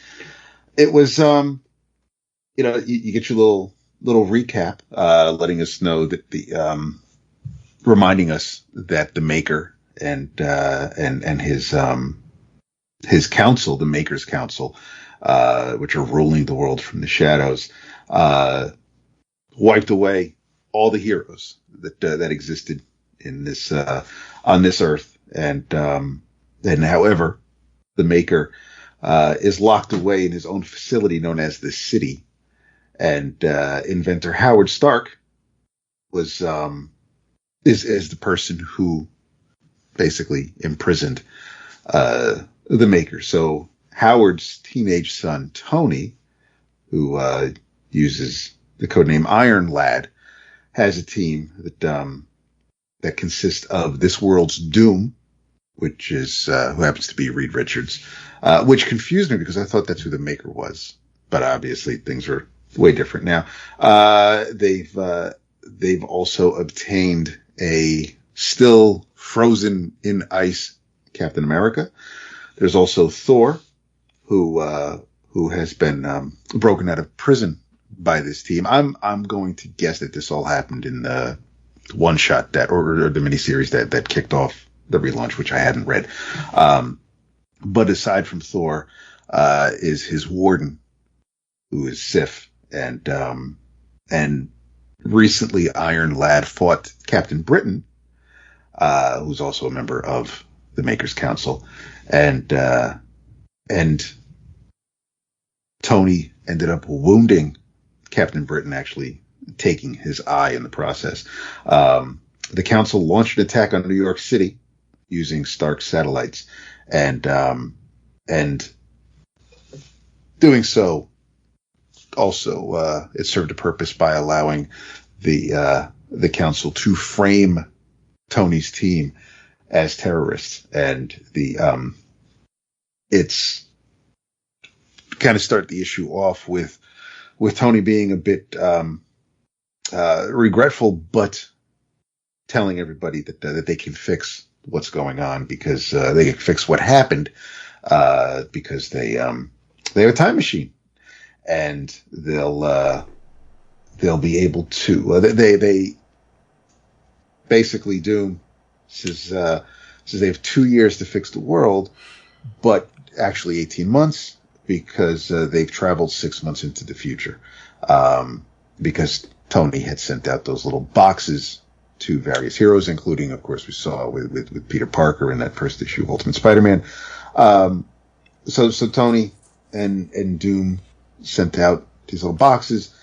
it was you get your little recap, letting us know that the reminding us that the Maker and his council, the Maker's Council, which are ruling the world from the shadows, wiped away all the heroes that existed in this on this earth, and however, the Maker is locked away in his own facility known as the City, and inventor Howard Stark is the person who basically imprisoned the Maker. So Howard's teenage son Tony, who uses the codename Iron Lad, has a team that consists of this world's Doom, which is who happens to be Reed Richards, which confused me because I thought that's who the Maker was, but obviously things are way different now. They've also obtained a still frozen in ice Captain America. There's also Thor, who has been broken out of prison by this team. I'm going to guess that this all happened in the one shot or the miniseries that kicked off the relaunch, which I hadn't read. But aside from Thor, is his warden, who is Sif, and recently Iron Lad fought Captain Britain, who's also a member of the Makers Council, and Tony ended up wounding Captain Britain, actually taking his eye in the process. The council launched an attack on New York City using Stark satellites, and doing so also it served a purpose by allowing the council to frame Tony's team as terrorists, and it's kind of start the issue off with Tony being a bit regretful, but telling everybody that they can fix what's going on, because they can fix what happened, because they have a time machine, and they'll be able to. They basically Doom says they have 2 years to fix the world, but actually 18 months, because they've traveled 6 months into the future, because Tony had sent out those little boxes to various heroes, including, of course, we saw with Peter Parker in that first issue of Ultimate Spider-Man. So Tony and Doom sent out these little boxes,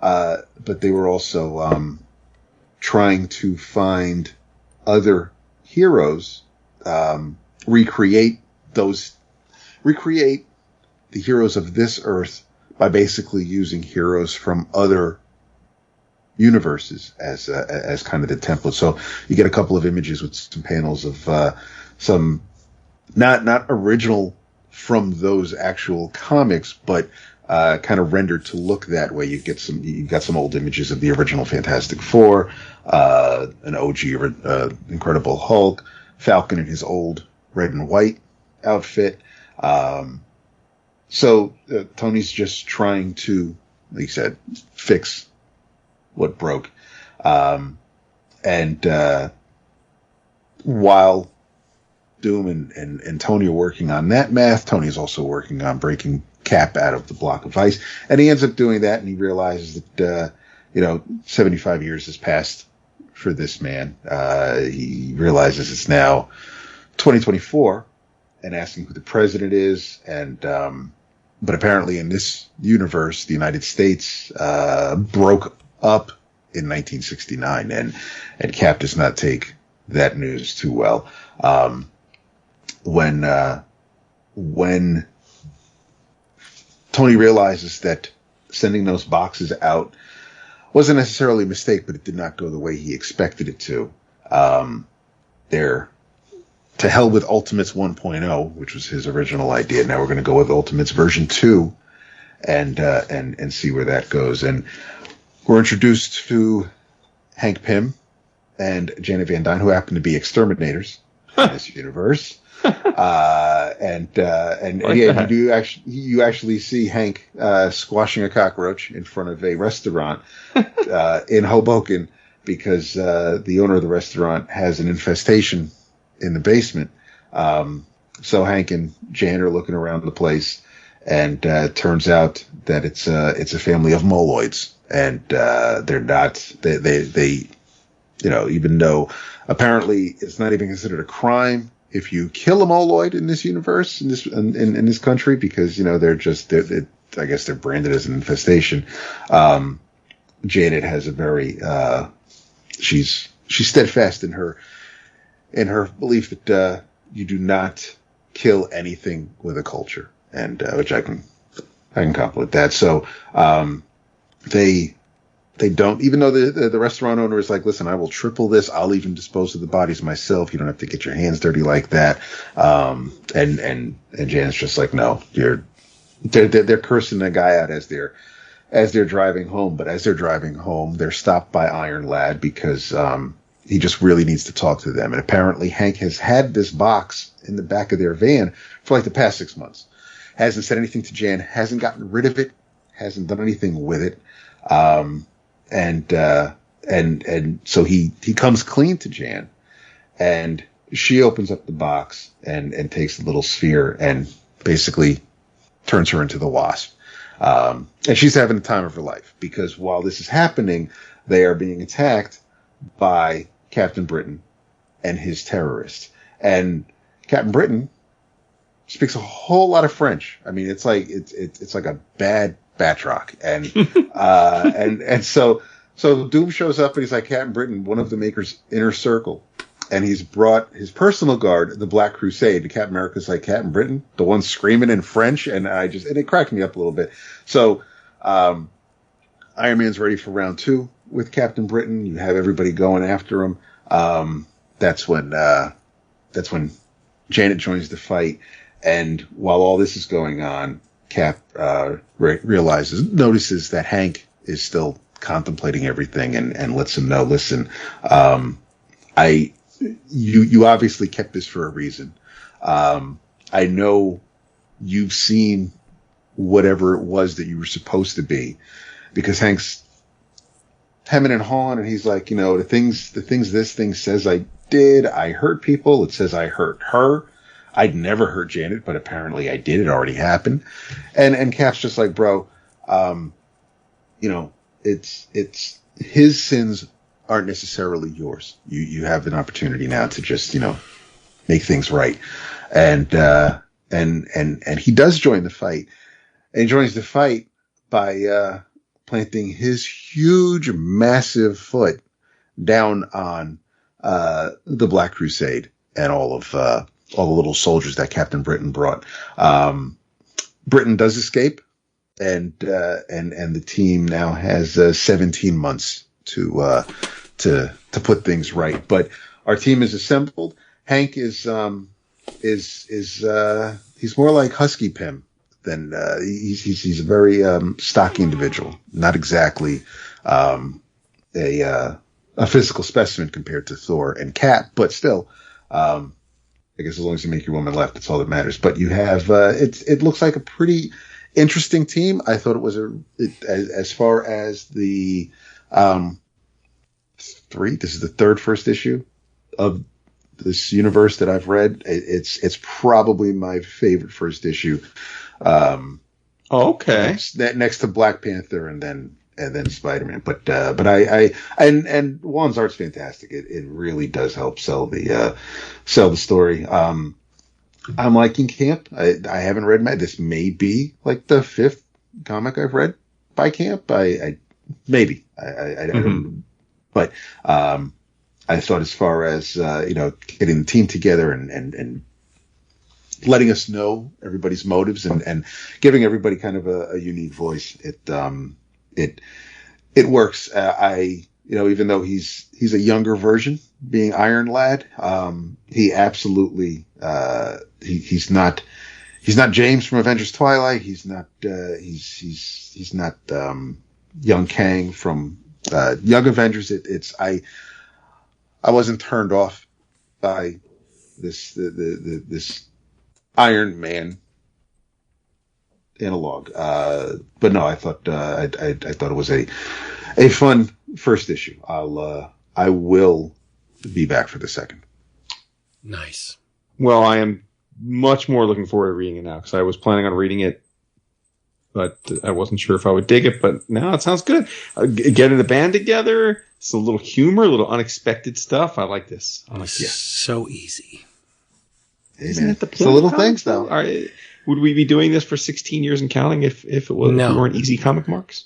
but they were also trying to find other heroes, recreate the heroes of this Earth by basically using heroes from other universes as kind of the template. So you get a couple of images with some panels of some not original from those actual comics, but kind of rendered to look that way. You got some old images of the original Fantastic Four, an OG Incredible Hulk, Falcon in his old red and white outfit. So Tony's just trying to, like you said, fix what broke. And while Doom and Tony are working on that math, Tony's also working on breaking Cap out of the block of ice. And he ends up doing that, and he realizes that, 75 years has passed for this man. He realizes it's now 2024, and asking who the president is. And, but apparently in this universe, the United States, broke up in 1969, and Cap does not take that news too well. When Tony realizes that sending those boxes out wasn't necessarily a mistake, but it did not go the way he expected it to. They're to hell with Ultimates 1.0, which was his original idea. Now we're going to go with Ultimates version 2 and see where that goes. And we're introduced to Hank Pym and Janet Van Dyne, who happen to be exterminators in this universe. You actually see Hank squashing a cockroach in front of a restaurant in Hoboken, because the owner of the restaurant has an infestation in the basement. So Hank and Jan are looking around the place, and turns out that it's a family of moloids, and they're not they even though apparently it's not even considered a crime if you kill a moloid in this universe, in this country, because they're I guess they're branded as an infestation. Janet has a very she's steadfast in her belief that you do not kill anything with a culture, and which I can compliment that. So they don't, even though the restaurant owner is like, listen, I will triple this. I'll even dispose of the bodies myself. You don't have to get your hands dirty like that. And Janet's just like, no, they're cursing the guy out as they're driving home. But as they're driving home, they're stopped by Iron Lad, because he just really needs to talk to them. And apparently Hank has had this box in the back of their van for like the past 6 months. Hasn't said anything to Jan, hasn't gotten rid of it, hasn't done anything with it. And so he comes clean to Jan, and she opens up the box and takes the little sphere and basically turns her into the Wasp. And she's having the time of her life, because while this is happening, they are being attacked by Captain Britain and his terrorists. And Captain Britain speaks a whole lot of French. I mean, it's like a bad Batroc. And so Doom shows up and he's like, Captain Britain, one of the Maker's inner circle. And he's brought his personal guard, the Black Crusade. And Captain America's like, Captain Britain, the one screaming in French. And it cracked me up a little bit. So, Iron Man's ready for round 2 with Captain Britain. You have everybody going after him. That's when Janet joins the fight. And while all this is going on, Cap, notices that Hank is still contemplating everything and lets him know, listen, you obviously kept this for a reason. I know you've seen whatever it was that you were supposed to be, because Hank's hemming and hawing, and he's like, the things this thing says I did, I hurt people. It says I hurt her. I'd never hurt Janet, but apparently I did. It already happened. And Cap's just like, bro, it's his sins aren't necessarily yours. You have an opportunity now to just, make things right. And he does join the fight. And he joins the fight by planting his huge, massive foot down on the Black Crusade and all the little soldiers that Captain Britain brought. Britain does escape, and the team now has 17 months to put things right. But our team is assembled. Hank is he's more like Husky Pim than he's a very stocky individual, not exactly a physical specimen compared to Thor and Cap, but still, I guess as long as you make your woman laugh, that's all that matters. But you have it looks like a pretty interesting team. I thought it was as far as the this is the third first issue of this universe that I've read. It's probably my favorite first issue. Okay. Next to Black Panther and then Spider-Man. But I Juan's art's fantastic. It really does help sell the story. I'm liking Camp. I haven't read this may be like the 5th comic I've read by Camp. I maybe. I don't, but I thought as far as getting the team together and letting us know everybody's motives and giving everybody kind of a unique voice, it works. Even though he's a younger version, being Iron Lad, he absolutely he's not James from Avengers Twilight. He's not young Kang from Young Avengers. I wasn't turned off by this Iron Man analog, but no, I thought it was a fun first issue. I will be back for the second. Nice. Well, I am much more looking forward to reading it now, because I was planning on reading it, but I wasn't sure if I would dig it. But now it sounds good. Getting the band together, it's a little humor, a little unexpected stuff. I like this. So easy. Isn't it the point? It's the little things, though. Would we be doing this for 16 years and counting if it was if we weren't easy comic marks?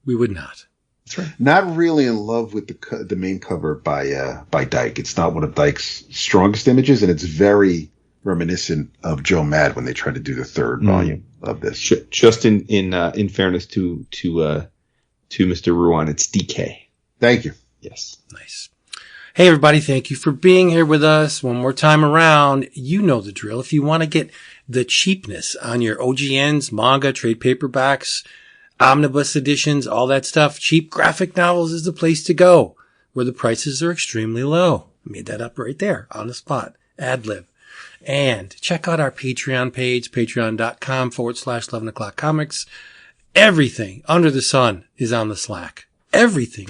We would not. That's right. Not really in love with the main cover by Dyke. It's not one of Dyke's strongest images, and it's very reminiscent of Joe Mad when they tried to do the third volume of this. Just in fairness to Mr. Ruan, it's DK. Thank you. Yes. Nice. Hey, everybody. Thank you for being here with us. One more time around. You know the drill. If you want to get the cheapness on your OGNs, manga, trade paperbacks, omnibus editions, all that stuff, cheap graphic novels is the place to go, where the prices are extremely low. I made that up right there on the spot. Ad lib. And check out our Patreon page, patreon.com/11 o'clock comics. Everything under the sun is on the Slack. Everything.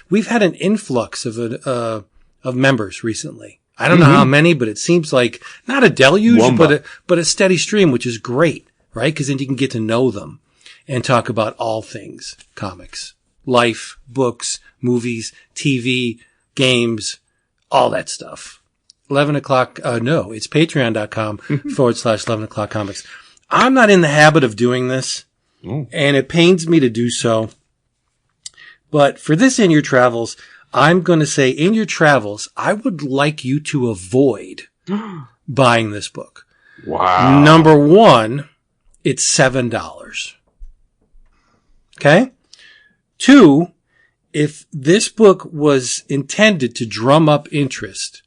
We've had an influx of members recently. I don't know how many, but it seems like not a deluge, but a steady stream, which is great, right? Because then you can get to know them and talk about all things comics, life, books, movies, TV, games, all that stuff. 11 o'clock, no, it's patreon.com/11 o'clock comics. I'm not in the habit of doing this, and it pains me to do so. But for this In Your Travels, I'm going to say in your travels, I would like you to avoid buying this book. Wow. Number one, it's $7. Okay? 2, if this book was intended to drum up interest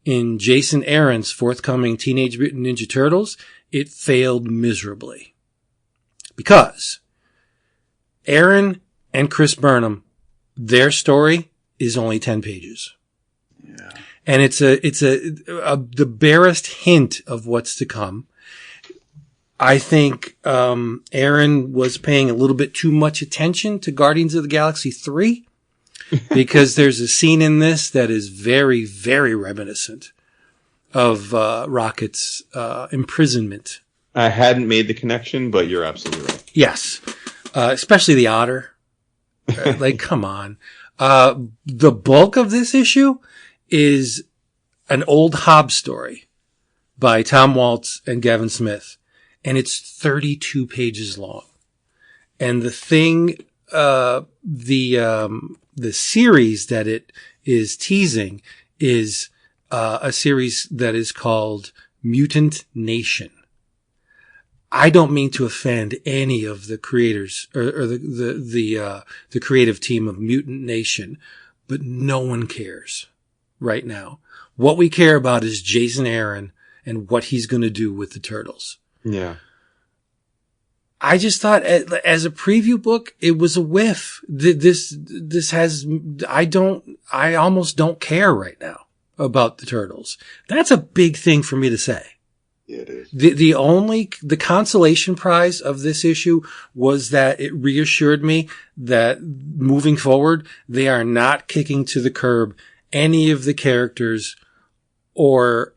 in Jason Aaron's forthcoming Teenage Mutant Ninja Turtles, it failed miserably. Because Aaron and Chris Burnham, their story is only 10 pages. Yeah. And it's the barest hint of what's to come. I think, Aaron was paying a little bit too much attention to Guardians of the Galaxy 3 because there's a scene in this that is very, very reminiscent of, Rocket's, imprisonment. I hadn't made the connection, but you're absolutely right. Yes. Especially the otter. Like, come on. The bulk of this issue is an old Hobbs story by Tom Waltz and Gavin Smith. And it's 32 pages long. And the thing, the series that it is teasing is, a series that is called Mutant Nation. I don't mean to offend any of the creators or the creative team of Mutant Nation, but no one cares right now. What we care about is Jason Aaron and what he's going to do with the Turtles. Yeah. I just thought as a preview book, it was a whiff. I almost don't care right now about the Turtles. That's a big thing for me to say. Yeah, it is. The consolation prize of this issue was that it reassured me that moving forward, they are not kicking to the curb any of the characters or,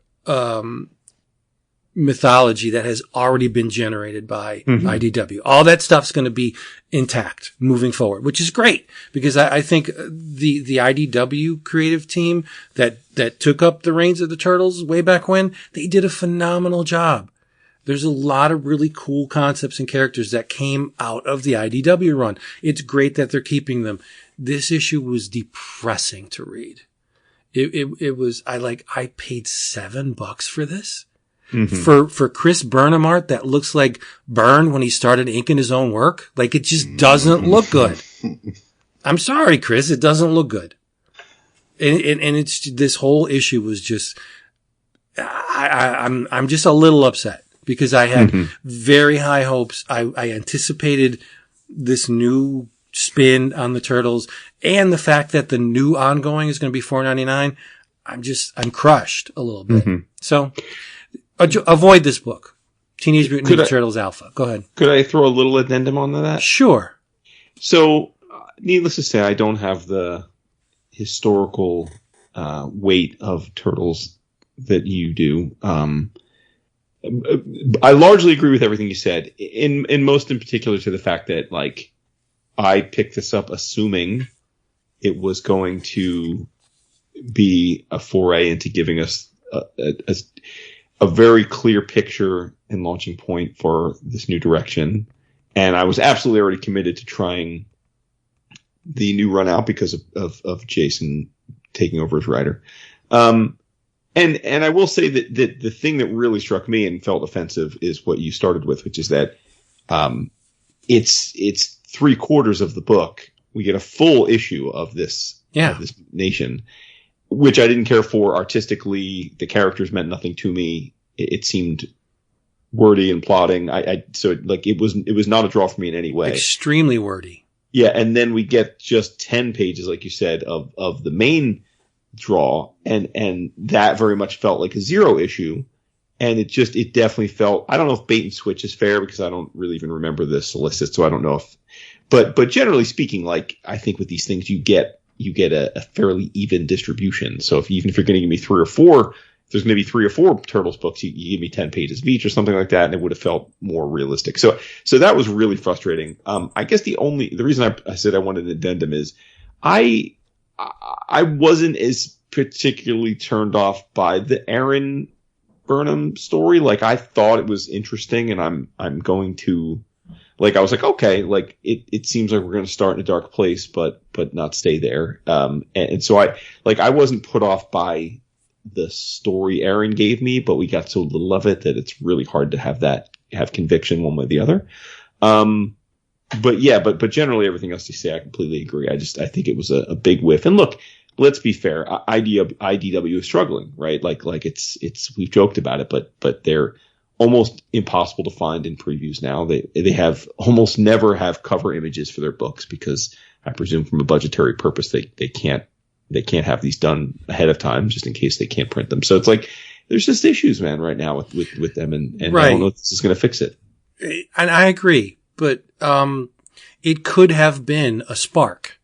mythology that has already been generated by IDW. All that stuff's going to be intact moving forward, which is great because I think the IDW creative team that took up the reins of the Turtles way back when, they did a phenomenal job. There's a lot of really cool concepts and characters that came out of the IDW run. It's great that they're keeping them. This issue was depressing to read. It was, I paid $7 for this. For Chris Burnham art that looks like Byrne when he started inking his own work. Like, it just doesn't look good. I'm sorry, Chris. It doesn't look good. And it's, this whole issue was just, I'm just a little upset because I had very high hopes. I anticipated this new spin on the Turtles and the fact that the new ongoing is going to be $4.99. I'm crushed a little bit. So, avoid this book. Teenage Mutant Ninja Turtles Alpha. Go ahead. Could I throw a little addendum onto that? Sure. So, needless to say, I don't have the historical weight of Turtles that you do. I largely agree with everything you said. In most in particular to the fact that, like, I picked this up assuming it was going to be a foray into giving us a very clear picture and launching point for this new direction. And I was absolutely already committed to trying the new run out because of Jason taking over as writer. And I will say that the thing that really struck me and felt offensive is what you started with, which is that, it's 3/4 of the book. We get a full issue of this nation, which I didn't care for artistically. The characters meant nothing to me. It seemed wordy and plotting. So it was not a draw for me in any way. Extremely wordy. Yeah. And then we get just 10 pages, like you said, of the main draw. And that very much felt like a zero issue. And it definitely felt, I don't know if bait and switch is fair because I don't really even remember the solicit. So I don't know but generally speaking, like, I think with these things, you get a fairly even distribution. So even if you're going to give me 3 or 4, if there's going to be 3 or 4 Turtles books, you give me 10 pages of each or something like that, and it would have felt more realistic. So that was really frustrating. I guess the reason I said I wanted an addendum is I wasn't as particularly turned off by the Aaron Burnham story. Like, I thought it was interesting, and I'm going to, like, I was like, okay, like, it seems like we're going to start in a dark place, but not stay there. And so I wasn't put off by the story Aaron gave me, but we got so little of it that it's really hard to have conviction one way or the other. But generally everything else you say, I completely agree. I think it was a big whiff. And look, let's be fair. IDW is struggling, right? Like we've joked about it, but they're almost impossible to find in previews now. They have almost never have cover images for their books because I presume from a budgetary purpose, they can't have these done ahead of time just in case they can't print them. So it's like, there's just issues, man, right now with them. And right. I don't know if this is going to fix it. And I agree, but, it could have been a spark.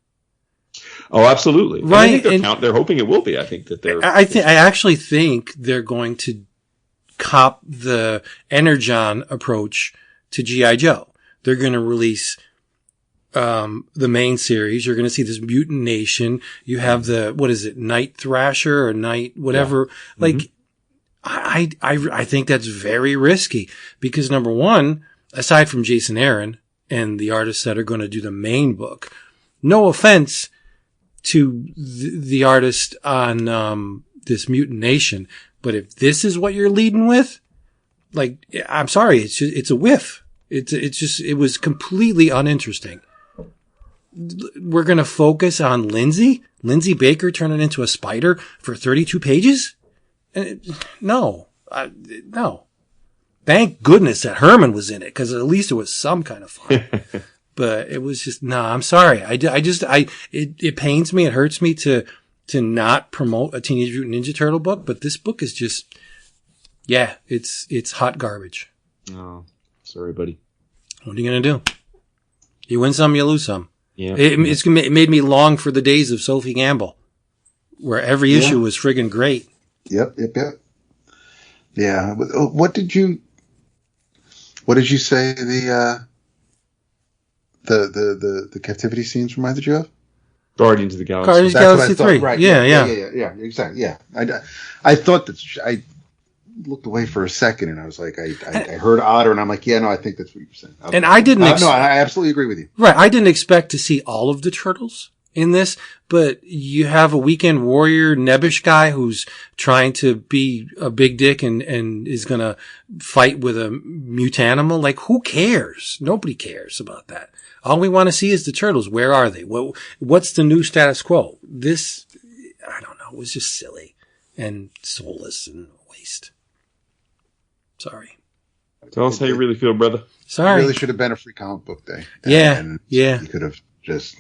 Oh, absolutely. Right. And I think they're hoping it will be. I think that I actually think they're going to cop the Energon approach to G.I. Joe. They're going to release, the main series. You're going to see this Mutant Nation. You have the, what is it? Night Thrasher or Night, whatever. Yeah. Like, I think that's very risky because number one, aside from Jason Aaron and the artists that are going to do the main book, no offense to the artist on, this Mutant Nation, but if this is what you're leading with, like, I'm sorry, it's a whiff. It was completely uninteresting. We're going to focus on Lindsay Baker turning into a spider for 32 pages. No. Thank goodness that Herman was in it, because at least it was some kind of fun. But it was just, I'm sorry. It pains me. It hurts me to not promote a Teenage Mutant Ninja Turtle book, but this book is just, it's hot garbage. Oh, sorry, buddy. What are you going to do? You win some, you lose some. Yeah. It made me long for the days of Sophie Gamble, where every issue was friggin' great. Yep. Yeah. What did you say the captivity scenes reminded you of? Guardians of the Galaxy. Guardians of the Galaxy 3. Right. Yeah, exactly. Yeah. I thought that I looked away for a second and I was like, I heard Otter and I'm like, yeah, no, I think that's what you're saying. Okay. And I didn't, no, I absolutely agree with you. Right. I didn't expect to see all of the Turtles in this, but you have a weekend warrior nebbish guy who's trying to be a big dick and is going to fight with a mutanimal. Like, who cares? Nobody cares about that. All we want to see is the Turtles. Where are they? What's the new status quo? This, I don't know, was just silly and soulless and waste. Sorry. Tell us how you really feel, brother. Sorry. It really should have been a free comic book day. Yeah. You could have just,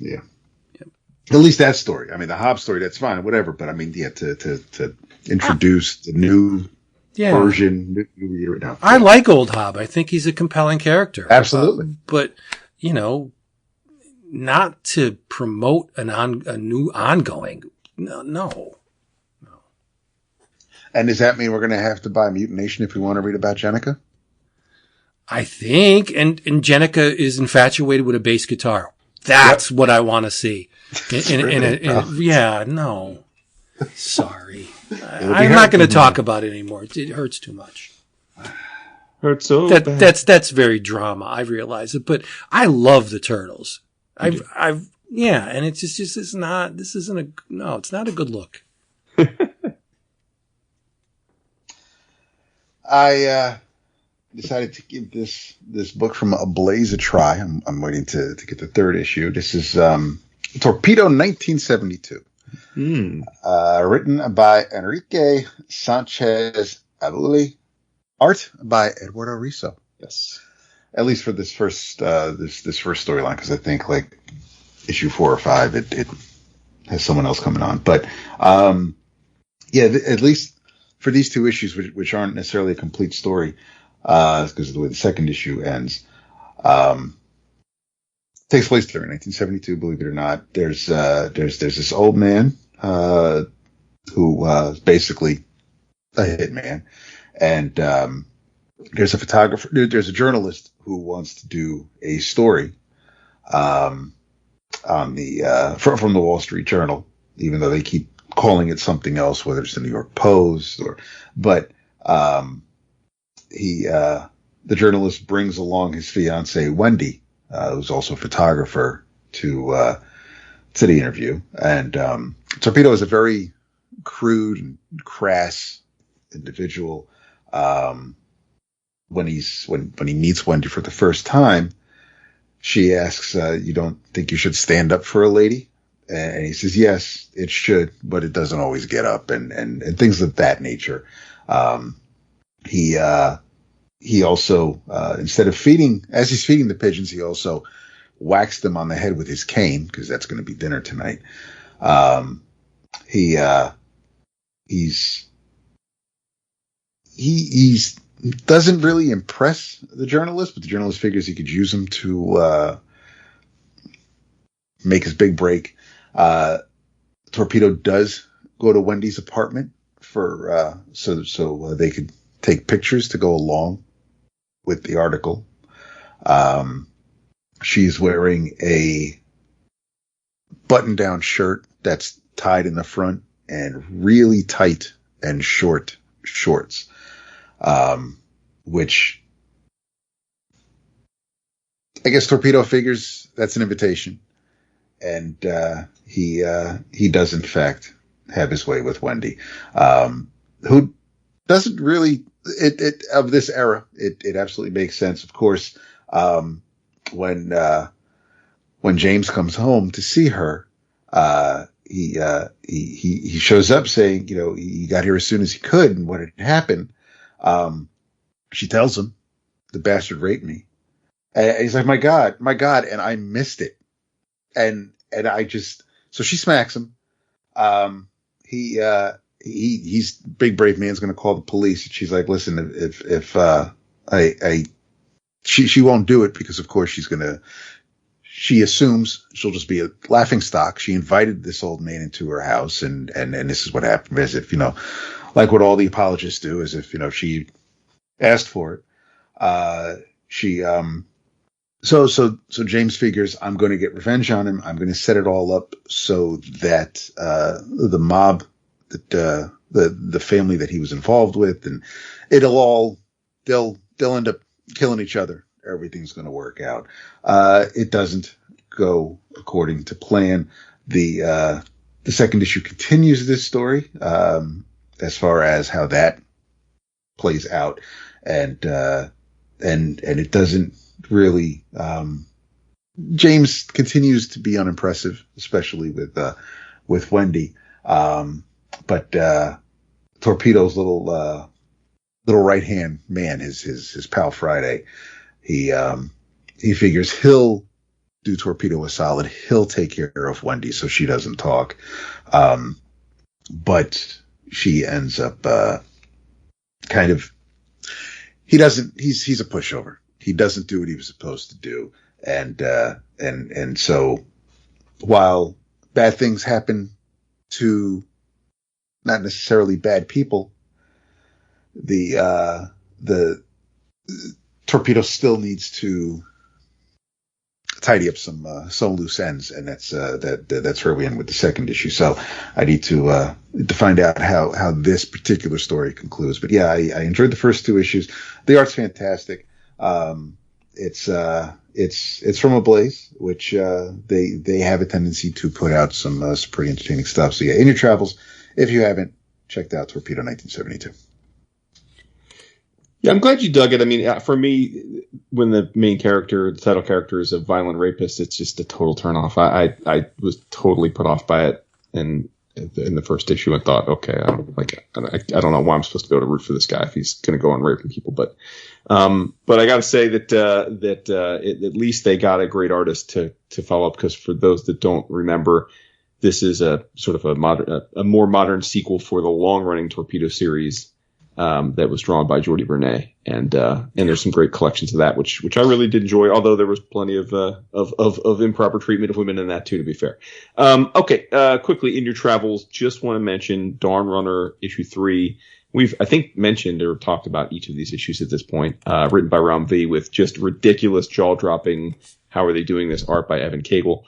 At least that story. I mean, the Hobbs story, that's fine, whatever. But I mean, to introduce the new version, new reader now. I like Old Hobb. I think he's a compelling character. Absolutely. But, not to promote a new ongoing. No. And does that mean we're going to have to buy Mutant Nation if we want to read about Jennica? I think. And Jennica is infatuated with a bass guitar. That's what I want to see. No. Sorry. I'm not going to talk about it anymore. It hurts too much. Hurts so bad. That's very drama. I realize it, but I love the Turtles. And it's just, it's not a good look. I decided to give this book from Ablaze a try. I'm waiting to get the third issue. This is Torpedo 1972. Written by Enrique Sanchez Abuli. Art by Eduardo Riso. Yes. At least for this first storyline, because I think like issue 4 or 5 it has someone else coming on. But at least for these 2 issues, which aren't necessarily a complete story, because of the way the second issue ends, takes place there in 1972. Believe it or not, there's this old man who is basically a hitman, and there's a photographer. There's a journalist who wants to do a story on the from the Wall Street Journal, even though they keep calling it something else, whether it's the New York Post but the journalist brings along his fiancee, Wendy, who's also a photographer, to the interview. And Torpedo is a very crude and crass individual. When he meets Wendy for the first time, she asks, you don't think you should stand up for a lady? And he says, yes, it should, but it doesn't always get up, and things of that nature. He also, instead of feeding the pigeons, he also whacks them on the head with his cane, because that's going to be dinner tonight. He doesn't really impress the journalist, but the journalist figures he could use him to make his big break. Torpedo does go to Wendy's apartment for so they could take pictures to go along with the article. She's wearing a button-down shirt that's tied in the front and really tight and short shorts, which I guess Torpedo figures that's an invitation. And he does, in fact, have his way with Wendy, who doesn't really of this era. It absolutely makes sense. Of course, when James comes home to see her, he shows up saying, he got here as soon as he could, and what had happened. She tells him, the bastard raped me, and he's like, my God, and I missed it. And so she smacks him. He's big brave man's going to call the police. And she's like, listen, she won't do it, because of course she assumes she'll just be a laughing stock. She invited this old man into her house, and this is what happened, as if, like what all the apologists do, as if, she asked for it. So James figures, I'm going to get revenge on him. I'm going to set it all up so that the mob, that the family that he was involved with, and they'll end up killing each other. Everything's going to work out. It doesn't go according to plan. The second issue continues this story as far as how that plays out, and it doesn't really. James continues to be unimpressive, especially with Wendy. But Torpedo's little right hand man, his pal Friday, he figures he'll do Torpedo a solid. He'll take care of Wendy so she doesn't talk. But she ends up he's a pushover. He doesn't do what he was supposed to do. And so while bad things happen to not necessarily bad people, the Torpedo still needs to tidy up some loose ends, and that's where we end with the second issue. So I need to find out how this particular story concludes. But yeah, I enjoyed the first two issues. The art's fantastic. It's from Ablaze, which they have a tendency to put out some pretty entertaining stuff. So yeah, in your travels, if you haven't checked out Torpedo 1972. Yeah, I'm glad you dug it. I mean, for me, when the title character is a violent rapist, it's just a total turnoff. I was totally put off by it, and in the first issue, I thought, okay, I don't know why I'm supposed to be able to root for this guy if he's going to go on raping people. But I got to say that at least they got a great artist to follow up, because for those that don't remember, this is a sort of a more modern sequel for the long running Torpedo series. That was drawn by Jordi Bernay, and there's some great collections of that, which I really did enjoy. Although there was plenty of improper treatment of women in that too, to be fair. Okay, quickly in your travels, just want to mention Dawnrunner issue 3. We've, I think, mentioned or talked about each of these issues at this point. Written by Ram V with just ridiculous jaw dropping. How are they doing this art by Evan Cagle?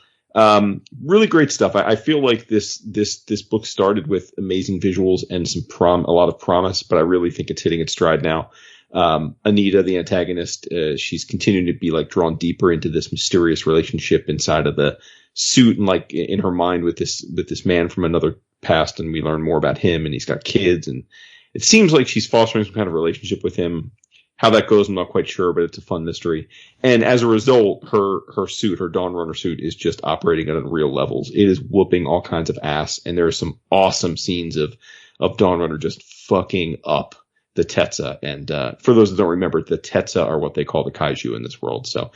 Really great stuff. I feel like this book started with amazing visuals and a lot of promise, but I really think it's hitting its stride now. Anita, the antagonist, she's continuing to be like drawn deeper into this mysterious relationship inside of the suit and like in her mind with this man from another past, and we learn more about him, and he's got kids, and it seems like she's fostering some kind of relationship with him. How that goes, I'm not quite sure, but it's a fun mystery. And as a result, her suit, her Dawnrunner suit, is just operating at unreal levels. It is whooping all kinds of ass, and there are some awesome scenes of Dawnrunner just fucking up the Tetsa. And for those that don't remember, the Tetsa are what they call the kaiju in this world. So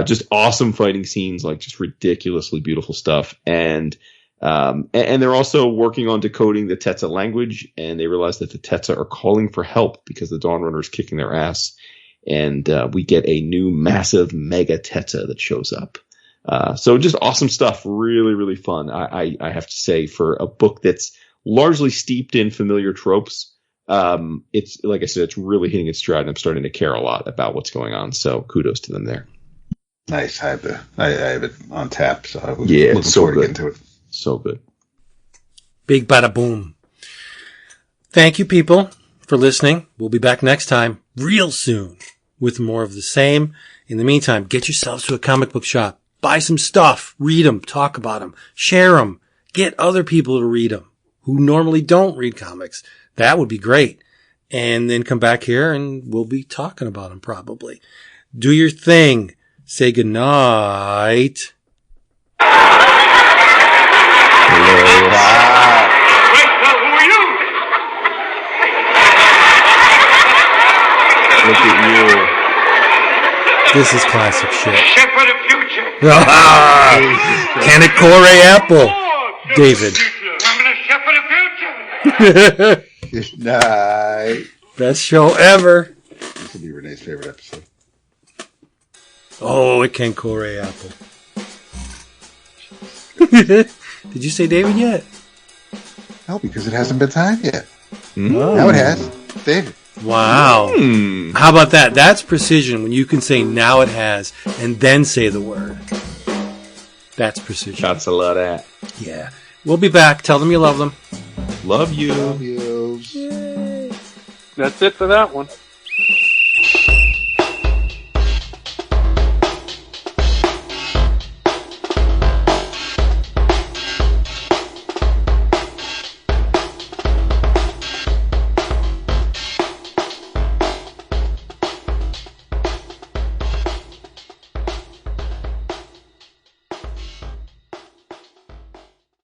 just awesome fighting scenes, like just ridiculously beautiful stuff. And they're also working on decoding the Tetsa language, and they realize that the Tetsa are calling for help because the Dawnrunner is kicking their ass. And we get a new massive mega Tetsa that shows up. So just awesome stuff. Really, really fun. I have to say, for a book that's largely steeped in familiar tropes, it's, like I said, it's really hitting its stride, and I'm starting to care a lot about what's going on. So kudos to them there. Nice. I have it on tap, so I was looking looking forward to getting to it. So good. Big bada boom. Thank you, people, for listening. We'll be back next time, real soon, with more of the same. In the meantime, get yourselves to a comic book shop. Buy some stuff. Read them. Talk about them. Share them. Get other people to read them who normally don't read comics. That would be great. And then come back here and we'll be talking about them probably. Do your thing. Say goodnight. Wait, who are you? Look at you. This is classic shit. Chef of the future. Kanekore Apple. David. I'm the chef of the future. Good night. Best show ever. This will be Renee's favorite episode. Oh, it Kanekore Apple. Did you say David yet? No, because it hasn't been time yet. Oh. Now it has. David. Wow. How about that? That's precision when you can say now it has and then say the word. That's precision. That's a lot of that. Yeah. We'll be back. Tell them you love them. Love you. Love you. Yay. That's it for that one.